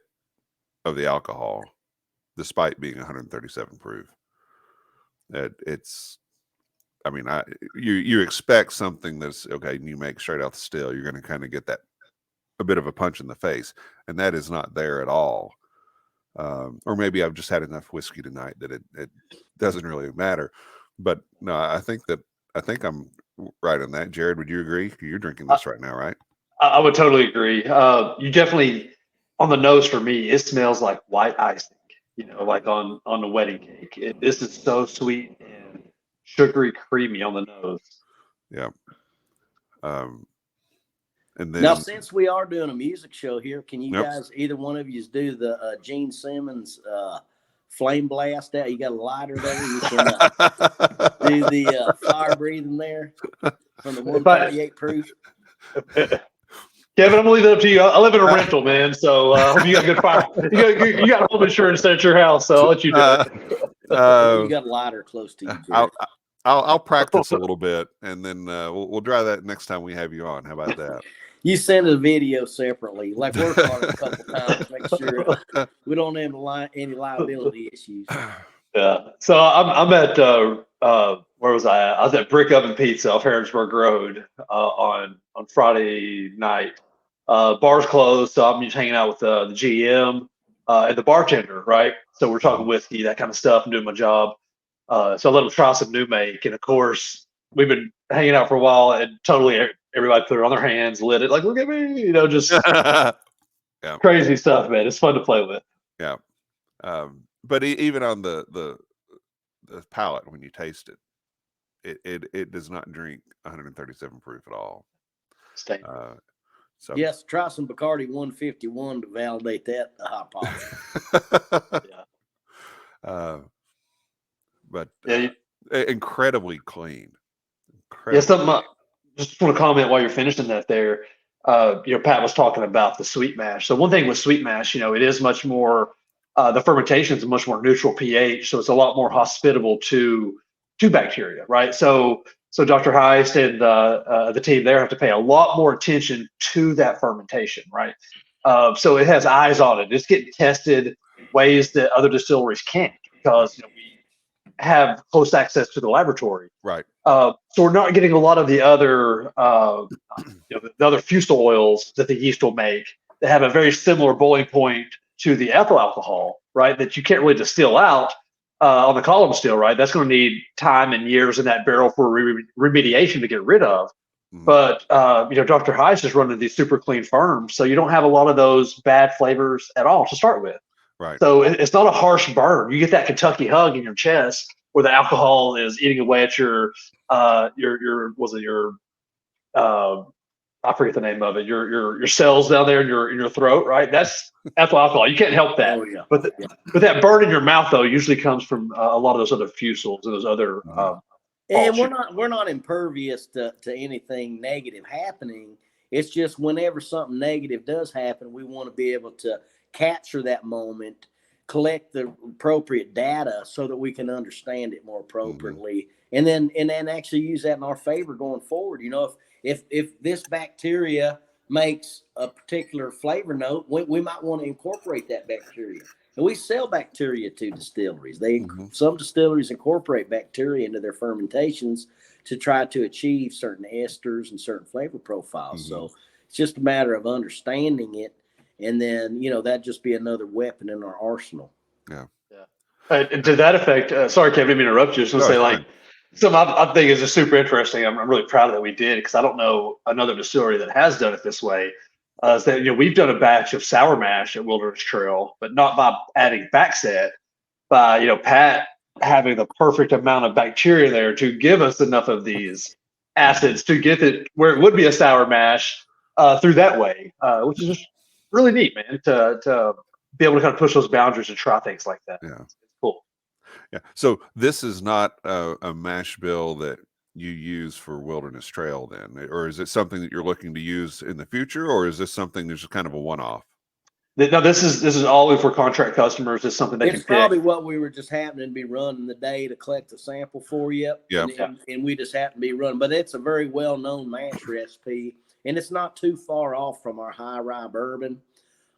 Speaker 3: of the alcohol, despite being 137 proof. You expect something that's okay. You make straight out the still, you're going to kind of get that a bit of a punch in the face, and that is not there at all. Or maybe I've just had enough whiskey tonight that it doesn't really matter. But no, I think I'm right on that. Jerod, would you agree? You're drinking this right now, right?
Speaker 5: I would totally agree. You definitely, on the nose for me, it smells like white icing, like on the wedding cake. This is so sweet and sugary, creamy on the nose.
Speaker 3: Yeah. And then
Speaker 4: now, since we are doing a music show here, can you guys, either one of you, do the Gene Simmons flame blast out? You got a lighter there. You can do the fire breathing there from the 138 proof.
Speaker 5: Kevin, I'm gonna leave it up to you. I live in a rental, man, so I hope you got good fire. You got home insurance at your house, so I'll let you do it.
Speaker 4: You got a lighter close to you.
Speaker 3: I'll practice a little bit, and then we'll try that next time we have you on. How about that?
Speaker 4: You send a video separately, like work on it a couple times, make sure we don't have any liability issues.
Speaker 5: Yeah. So I'm at where was I at? I was at Brick Oven Pizza off Harrisburg Road on Friday night. Bar's closed, so I'm just hanging out with the GM and the bartender, right? So we're talking whiskey, that kind of stuff, and doing my job. So I let him try some new make, and of course we've been hanging out for a while, and totally everybody put it on their hands, lit it, like look at me, just crazy stuff, man. It's fun to play with.
Speaker 3: Yeah. But even on the palate, when you taste it does not drink 137 proof at all. So
Speaker 4: yes, try some Bacardi 151 to validate that hot pot.
Speaker 3: But incredibly clean.
Speaker 5: Yeah, something. Just want to comment while you're finishing that there. Pat was talking about the sweet mash. So one thing with sweet mash, it is much more. The fermentation is a much more neutral pH, so it's a lot more hospitable to bacteria, right? So So Dr. Heist and the team there have to pay a lot more attention to that fermentation, right? So it has eyes on it. It's getting tested in ways that other distilleries can't because we have close access to the laboratory.
Speaker 3: Right.
Speaker 5: So we're not getting a lot of the other the other fusel oils that the yeast will make that have a very similar boiling point to the ethyl alcohol, right? That you can't really distill out on the column still, right? That's going to need time and years in that barrel for remediation to get rid of.
Speaker 3: Mm-hmm.
Speaker 5: But Dr. Heist is running these super clean firms, so you don't have a lot of those bad flavors at all to start with.
Speaker 3: Right.
Speaker 5: So it's not a harsh burn. You get that Kentucky hug in your chest where the alcohol is eating away at your I forget the name of it. Your cells down there in your throat, right? That's ethyl alcohol. You can't help that.
Speaker 4: Oh, yeah.
Speaker 5: But that burn in your mouth though usually comes from a lot of those other fusels and those other.
Speaker 4: And we're not impervious to anything negative happening. It's just whenever something negative does happen, we want to be able to capture that moment, collect the appropriate data so that we can understand it more appropriately, and then actually use that in our favor going forward. If this bacteria makes a particular flavor note, we might want to incorporate that bacteria. And we sell bacteria to distilleries. Some distilleries incorporate bacteria into their fermentations to try to achieve certain esters and certain flavor profiles. So it's just a matter of understanding it, and then that'd just be another weapon in our arsenal.
Speaker 3: Yeah.
Speaker 5: And to that effect, sorry, Kevin, I didn't mean to interrupt you. I was going to say, something I think is just super interesting. I'm really proud that we did, because I don't know another distillery that has done it this way. Is that we've done a batch of sour mash at Wilderness Trail, but not by adding backset, by Pat having the perfect amount of bacteria there to give us enough of these acids to get it where it would be a sour mash through that way, which is just really neat, man. To be able to kind of push those boundaries and try things like that.
Speaker 3: Yeah,
Speaker 5: it's cool.
Speaker 3: Yeah. So this is not a mash bill that you use for Wilderness Trail then, or is it something that you're looking to use in the future, or is this something that's just kind of a one-off?
Speaker 5: No, this is all for contract customers. It's something they can pick.
Speaker 4: It's probably what we were just happening to be running the day to collect the sample for you.
Speaker 3: Yeah.
Speaker 4: And we just happen to be running, but it's a very well-known mash recipe, and it's not too far off from our high rye bourbon,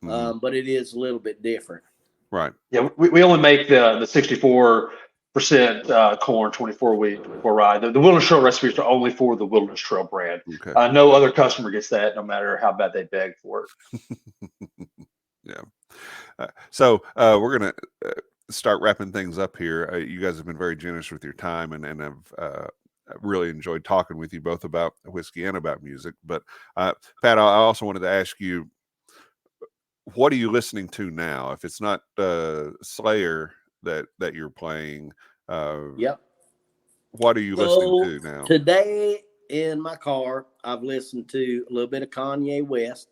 Speaker 4: but it is a little bit different.
Speaker 3: Right.
Speaker 5: Yeah, we only make the 64% corn, 24 wheat, 24 rye. The Wilderness Trail recipes are only for the Wilderness Trail brand.
Speaker 3: Okay.
Speaker 5: No other customer gets that, no matter how bad they beg for it.
Speaker 3: Yeah. So we're going to start wrapping things up here. You guys have been very generous with your time, and I've really enjoyed talking with you both about whiskey and about music. But Pat, I also wanted to ask you, what are you listening to now? If it's not Slayer that you're playing,
Speaker 4: Yep.
Speaker 3: What are you listening to now?
Speaker 4: Today in my car, I've listened to a little bit of Kanye West.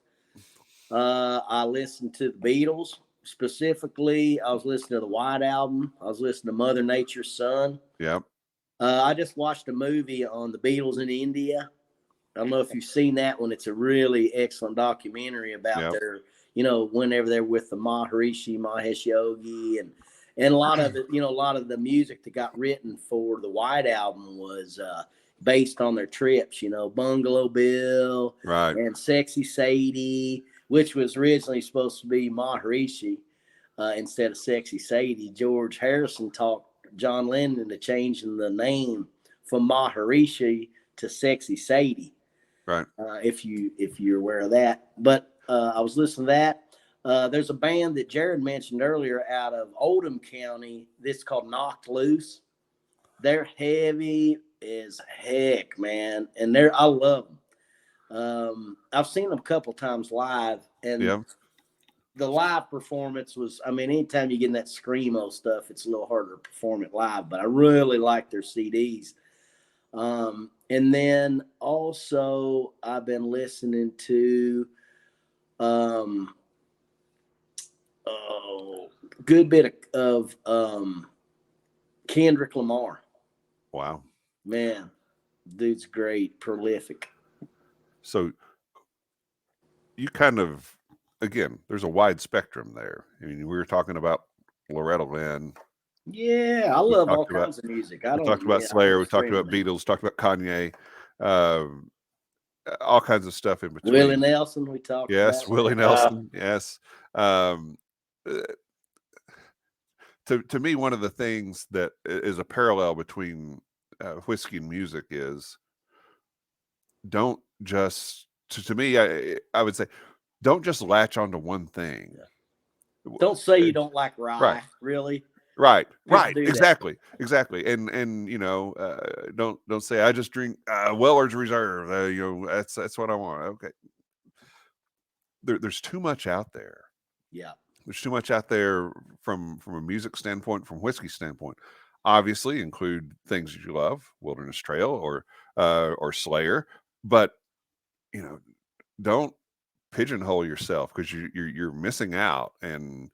Speaker 4: I listened to the Beatles. Specifically, I was listening to the White Album. I was listening to Mother Nature's Son.
Speaker 3: Yep.
Speaker 4: I just watched a movie on the Beatles in India. I don't know if you've seen that one. It's a really excellent documentary about their, whenever they're with the Maharishi Mahesh Yogi, and a lot of it, a lot of the music that got written for the White Album was based on their trips. Bungalow Bill,
Speaker 3: right,
Speaker 4: and Sexy Sadie, which was originally supposed to be Maharishi instead of Sexy Sadie. George Harrison talked John Lennon into changing the name from Maharishi to Sexy Sadie.
Speaker 3: Right.
Speaker 4: If you're aware of that. But I was listening to that. There's a band that Jerod mentioned earlier out of Oldham County. This is called Knocked Loose. They're heavy as heck, man. And I love them. I've seen them a couple times live, and the live performance was, anytime you get in that screamo stuff, it's a little harder to perform it live, but I really like their CDs. And then also I've been listening to good bit of Kendrick Lamar.
Speaker 3: Wow.
Speaker 4: Man, dude's great, prolific.
Speaker 3: So you kind of, again, there's a wide spectrum there. We were talking about Loretta Lynn,
Speaker 4: Yeah, I love all kinds of music.
Speaker 3: We talked about Slayer. We talked about Beatles. Talked about Kanye. All kinds of stuff in between.
Speaker 4: Willie Nelson. We talked.
Speaker 3: Yes, Willie Nelson. Yes. To me, one of the things that is a parallel between whiskey and music is don't just. To me, I would say, don't just latch onto one thing.
Speaker 4: Yeah. Don't say you don't like rye.
Speaker 3: Right.
Speaker 4: Really.
Speaker 3: Right. Exactly. And don't say I just drink Weller's Reserve. That's what I want. Okay. There's too much out there.
Speaker 4: Yeah.
Speaker 3: There's too much out there from a music standpoint, from whiskey standpoint. Obviously, include things that you love, Wilderness Trail or Slayer, but don't pigeonhole yourself, because you're missing out. And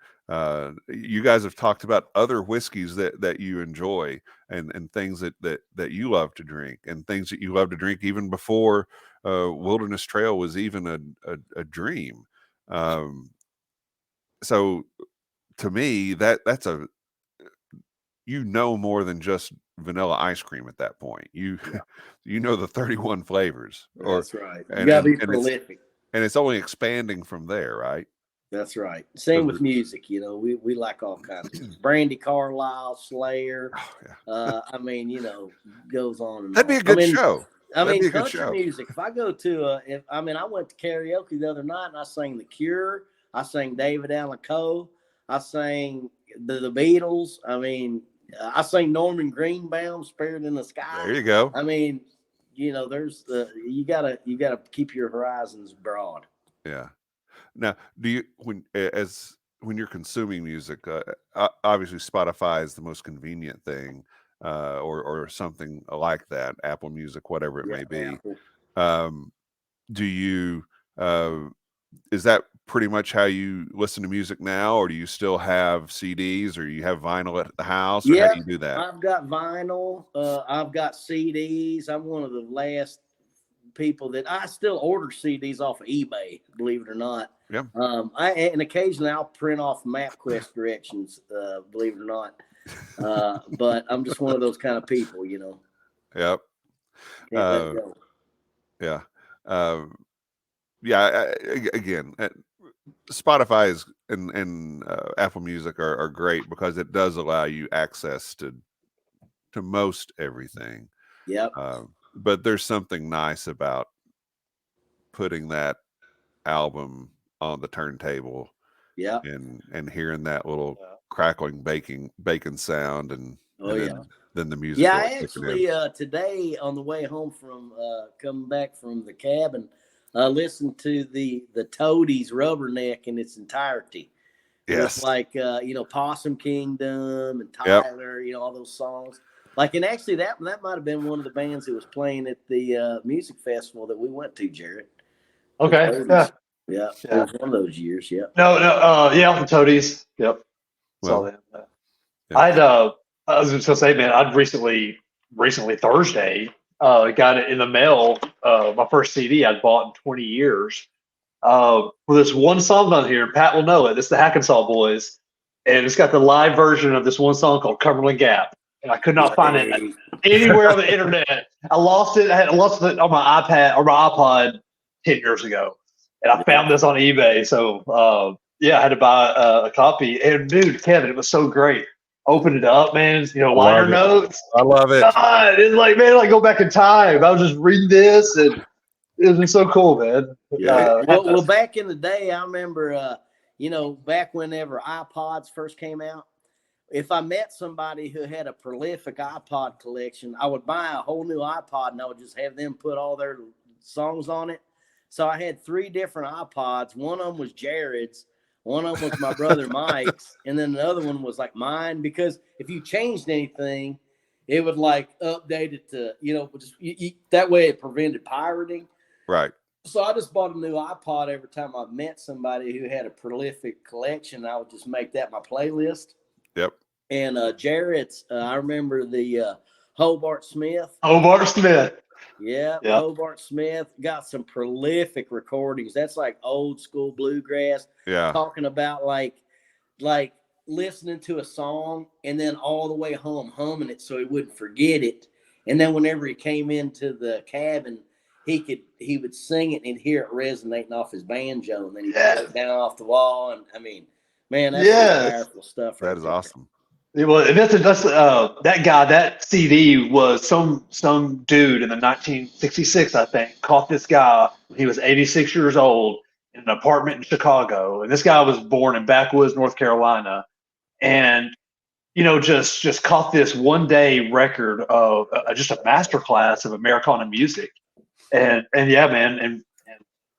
Speaker 3: you guys have talked about other whiskeys that you enjoy and things that you love to drink, and things that you love to drink even before Wilderness Trail was even a dream. So to me, that's more than just vanilla ice cream at that point. The 31 flavors.
Speaker 4: That's right. You gotta be prolific.
Speaker 3: And it's only expanding from there, right?
Speaker 4: That's right. Same with music. We like all kinds of Brandy Carlisle, Slayer.
Speaker 3: Oh,
Speaker 4: yeah. Goes on. And
Speaker 3: That'd be a good show.
Speaker 4: Country music. If I go to I went to karaoke the other night and I sang The Cure. I sang David Allan Coe. I sang the Beatles. I sang Norman Greenbaum, Spirit in the Sky.
Speaker 3: There you go.
Speaker 4: There's you gotta keep your horizons broad.
Speaker 3: Yeah. Now, do you when you're consuming music, obviously Spotify is the most convenient thing, or something like that, Apple Music, whatever it may be.
Speaker 4: Apple.
Speaker 3: Do you is that pretty much how you listen to music now, or do you still have CDs, or you have vinyl at the house, or how do you do that?
Speaker 4: I've got vinyl. I've got CDs. I'm one of the last people that I still order CDs off of eBay, believe it or not.
Speaker 3: Yeah.
Speaker 4: And occasionally I'll print off MapQuest directions, believe it or not. But I'm just one of those kind of people,
Speaker 3: Yep.
Speaker 4: Can't let go.
Speaker 3: Yeah. Again, Spotify is and Apple Music are great because it does allow you access to most everything.
Speaker 4: Yep.
Speaker 3: But there's something nice about putting that album on the turntable, and hearing that little crackling bacon sound, and then the music.
Speaker 4: Yeah, I actually today on the way home from coming back from the cabin, listened to the Toadies Rubberneck in its entirety.
Speaker 3: Yes,
Speaker 4: it's like Possum Kingdom and Tyler, all those songs. And actually that might have been one of the bands that was playing at the music festival that we went to, Jerod.
Speaker 5: Okay.
Speaker 4: Yeah. It was one of those years. Yeah.
Speaker 5: No. The Toadies. Yep. Saw them. I was just gonna say, man, I'd recently Thursday got it in the mail. My first CD I'd bought in 20 years. For this one song on here, Pat will know it. It's the Hackensaw Boys, and it's got the live version of this one song called Cumberland Gap. And I could not find it anywhere on the internet. I lost it. I lost it on my iPad or my iPod 10 years ago, and I found this on eBay. So I had to buy a copy. And dude, Kevin, it was so great. Open it up, man. Liner notes.
Speaker 3: I love it.
Speaker 5: God, it's like, man, go back in time. I was just reading this, and it was so cool, man.
Speaker 4: Well, back in the day, I remember, back whenever iPods first came out, if I met somebody who had a prolific iPod collection, I would buy a whole new iPod and I would just have them put all their songs on it. So I had 3 different iPods. One of them was Jared's. One of them was my brother Mike's. And then the other one was like mine, because if you changed anything, it would update it to, that way it prevented pirating.
Speaker 3: Right.
Speaker 4: So I just bought a new iPod every time I met somebody who had a prolific collection. I would just make that my playlist.
Speaker 3: Yep.
Speaker 4: And Jared's, I remember the Hobart Smith. Yeah,
Speaker 5: yep.
Speaker 4: Hobart Smith got some prolific recordings. That's like old school bluegrass.
Speaker 3: Yeah.
Speaker 4: Talking about like listening to a song and then all the way home humming it so he wouldn't forget it. And then whenever he came into the cabin, he would sing it and he'd hear it resonating off his banjo, and then he'd put it down off the wall. And I mean, man, that's powerful stuff.
Speaker 3: That is awesome.
Speaker 5: Well, and that's that guy. That CD was some dude in the 1966, I think, caught this guy when he was 86 years old in an apartment in Chicago, and this guy was born in backwoods North Carolina, and just caught this one day record of just a masterclass of Americana music, and yeah, man, and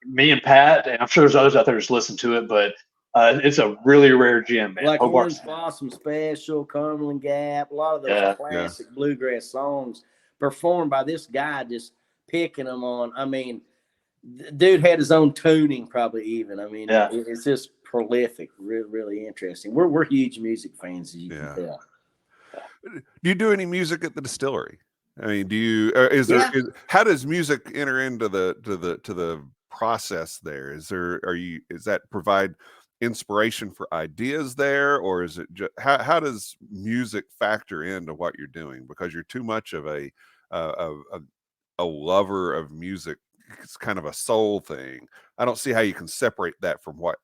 Speaker 5: me and Pat, and I'm sure there's others out there just listen to it, but. It's a really rare gem, man.
Speaker 4: Like Orange Blossom Special, Cumberland Gap, a lot of those classic bluegrass songs performed by this guy, just picking them on. I mean, dude had his own tuning, probably even. I mean, it's just prolific, really, really interesting. We're huge music fans, as you can tell.
Speaker 3: Do you do any music at the distillery? I mean, do you? How does music enter into the process there? Is that provide inspiration for ideas there, or is it just how does music factor into what you're doing? Because you're too much of a lover of music. It's kind of a soul thing. I don't see how you can separate that from what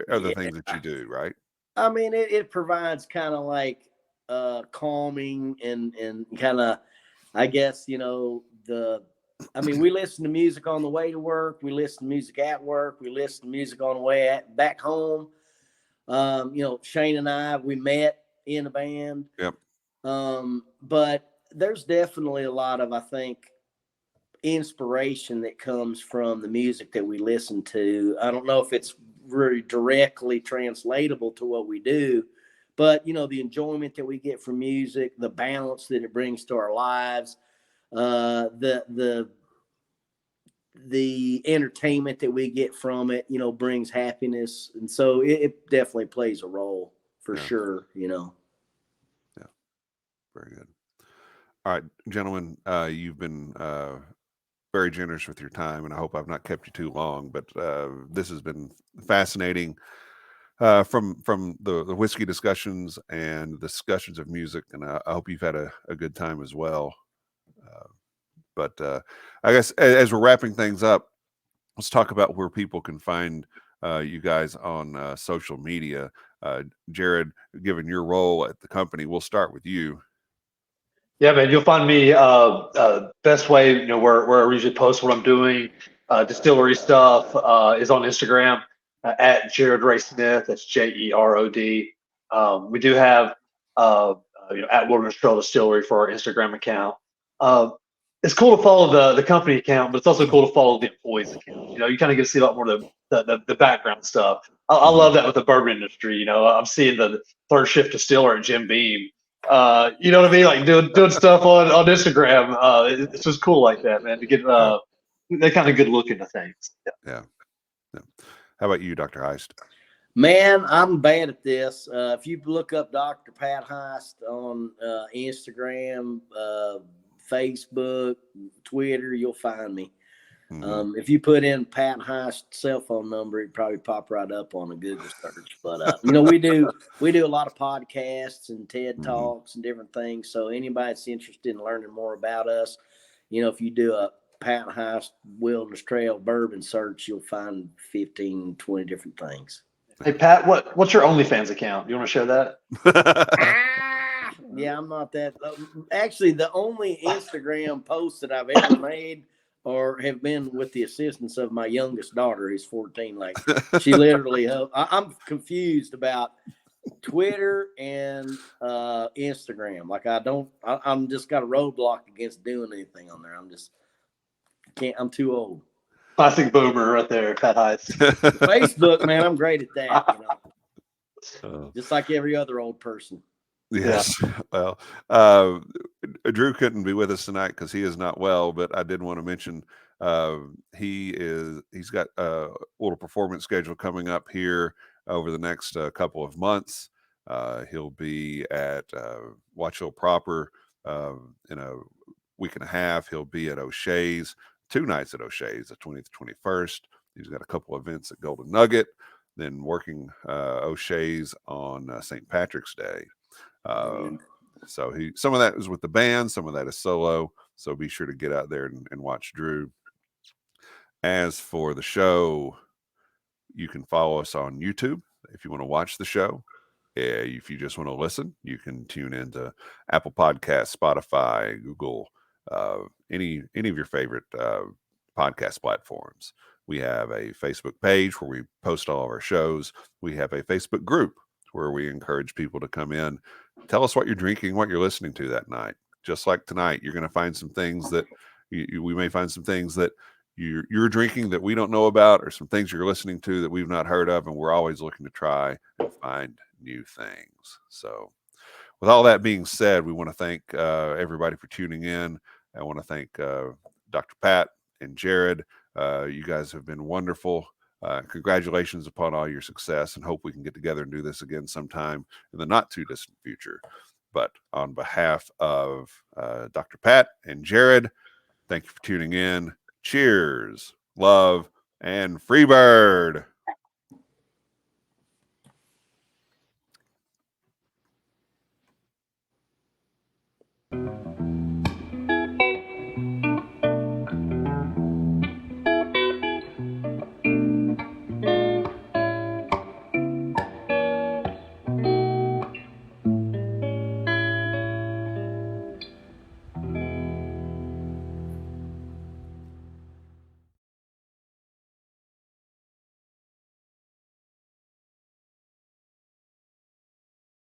Speaker 3: other things that you do, right?
Speaker 4: I mean, it provides kind of like calming and kind of, I guess, I mean, we listen to music on the way to work. We listen to music at work. We listen to music on the way back home. Shane and I, we met in a band.
Speaker 3: Yep.
Speaker 4: But there's definitely a lot of, I think, inspiration that comes from the music that we listen to. I don't know if it's really directly translatable to what we do, but, the enjoyment that we get from music, the balance that it brings to our lives, the entertainment that we get from it, brings happiness. And so it definitely plays a role for sure, Yeah.
Speaker 3: Very good. All right, gentlemen, you've been very generous with your time, and I hope I've not kept you too long, but this has been fascinating from the whiskey discussions and discussions of music. And I hope you've had a good time as well. But I guess as we're wrapping things up, let's talk about where people can find you guys on social media. Jerod, given your role at the company, we'll start with you.
Speaker 5: Yeah, man, you'll find me best way, where I usually post what I'm doing. Distillery stuff is on Instagram at Jerod Ray Smith. That's Jerod. We do have at Wilderness Trail Distillery for our Instagram account. It's cool to follow the company account, but it's also cool to follow the employees account. You kind of get to see a lot more of the background stuff. I love that with the bourbon industry. I'm seeing the third shift distiller at Jim Beam. You know what I mean? Like doing stuff on Instagram. It's just cool like that, man, to get that kind of good look into things.
Speaker 3: Yeah. How about you, Dr. Heist?
Speaker 4: Man, I'm bad at this. If you look up Dr. Pat Heist on Instagram, Facebook, Twitter, you'll find me. Mm-hmm. If you put in Pat Heist's cell phone number, it'd probably pop right up on a Google search. But we do a lot of podcasts and TED Talks and different things. So anybody that's interested in learning more about us, if you do a Pat Heist Wilderness Trail bourbon search, you'll find 15, 20 different things.
Speaker 5: Hey Pat, what's your OnlyFans account? You want to share that?
Speaker 4: Yeah, I'm not that. Actually, the only Instagram posts that I've ever made or have been with the assistance of my youngest daughter, who's 14. Like, she literally I'm confused about Twitter and Instagram. Like, I'm just got a roadblock against doing anything on there. I'm too old.
Speaker 5: Classic boomer right there, Pat Heist.
Speaker 4: Facebook, man, I'm great at that. Just like every other old person.
Speaker 3: Yes. Yeah. Well, Drew couldn't be with us tonight because he is not well, but I did want to mention he's got a little performance schedule coming up here over the next couple of months. He'll be at Watch Hill Proper in a week and a half. He'll be at O'Shea's 2 nights at O'Shea's, the 20th, 21st. He's got a couple events at Golden Nugget. then working O'Shea's on St. Patrick's Day. So some of that is with the band, some of that is solo. So be sure to get out there and watch Drew. As for the show, you can follow us on YouTube if you want to watch the show. If you just want to listen, you can tune into Apple Podcasts, Spotify, Google, any of your favorite podcast platforms. We have a Facebook page where we post all of our shows. We have a Facebook group where we encourage people to come in, tell us what you're drinking, what you're listening to that night. Just like tonight, you're going to find some things that we may find some things that you're drinking that we don't know about, or some things you're listening to that we've not heard of, and we're always looking to try and find new things. So with all that being said, we want to thank everybody for tuning in. I want to thank Dr. Pat and Jerod. You guys have been wonderful. Congratulations upon all your success, and hope we can get together and do this again sometime in the not too distant future. But on behalf of Dr. Pat and Jerod, thank you for tuning in. Cheers, love, and Freebird.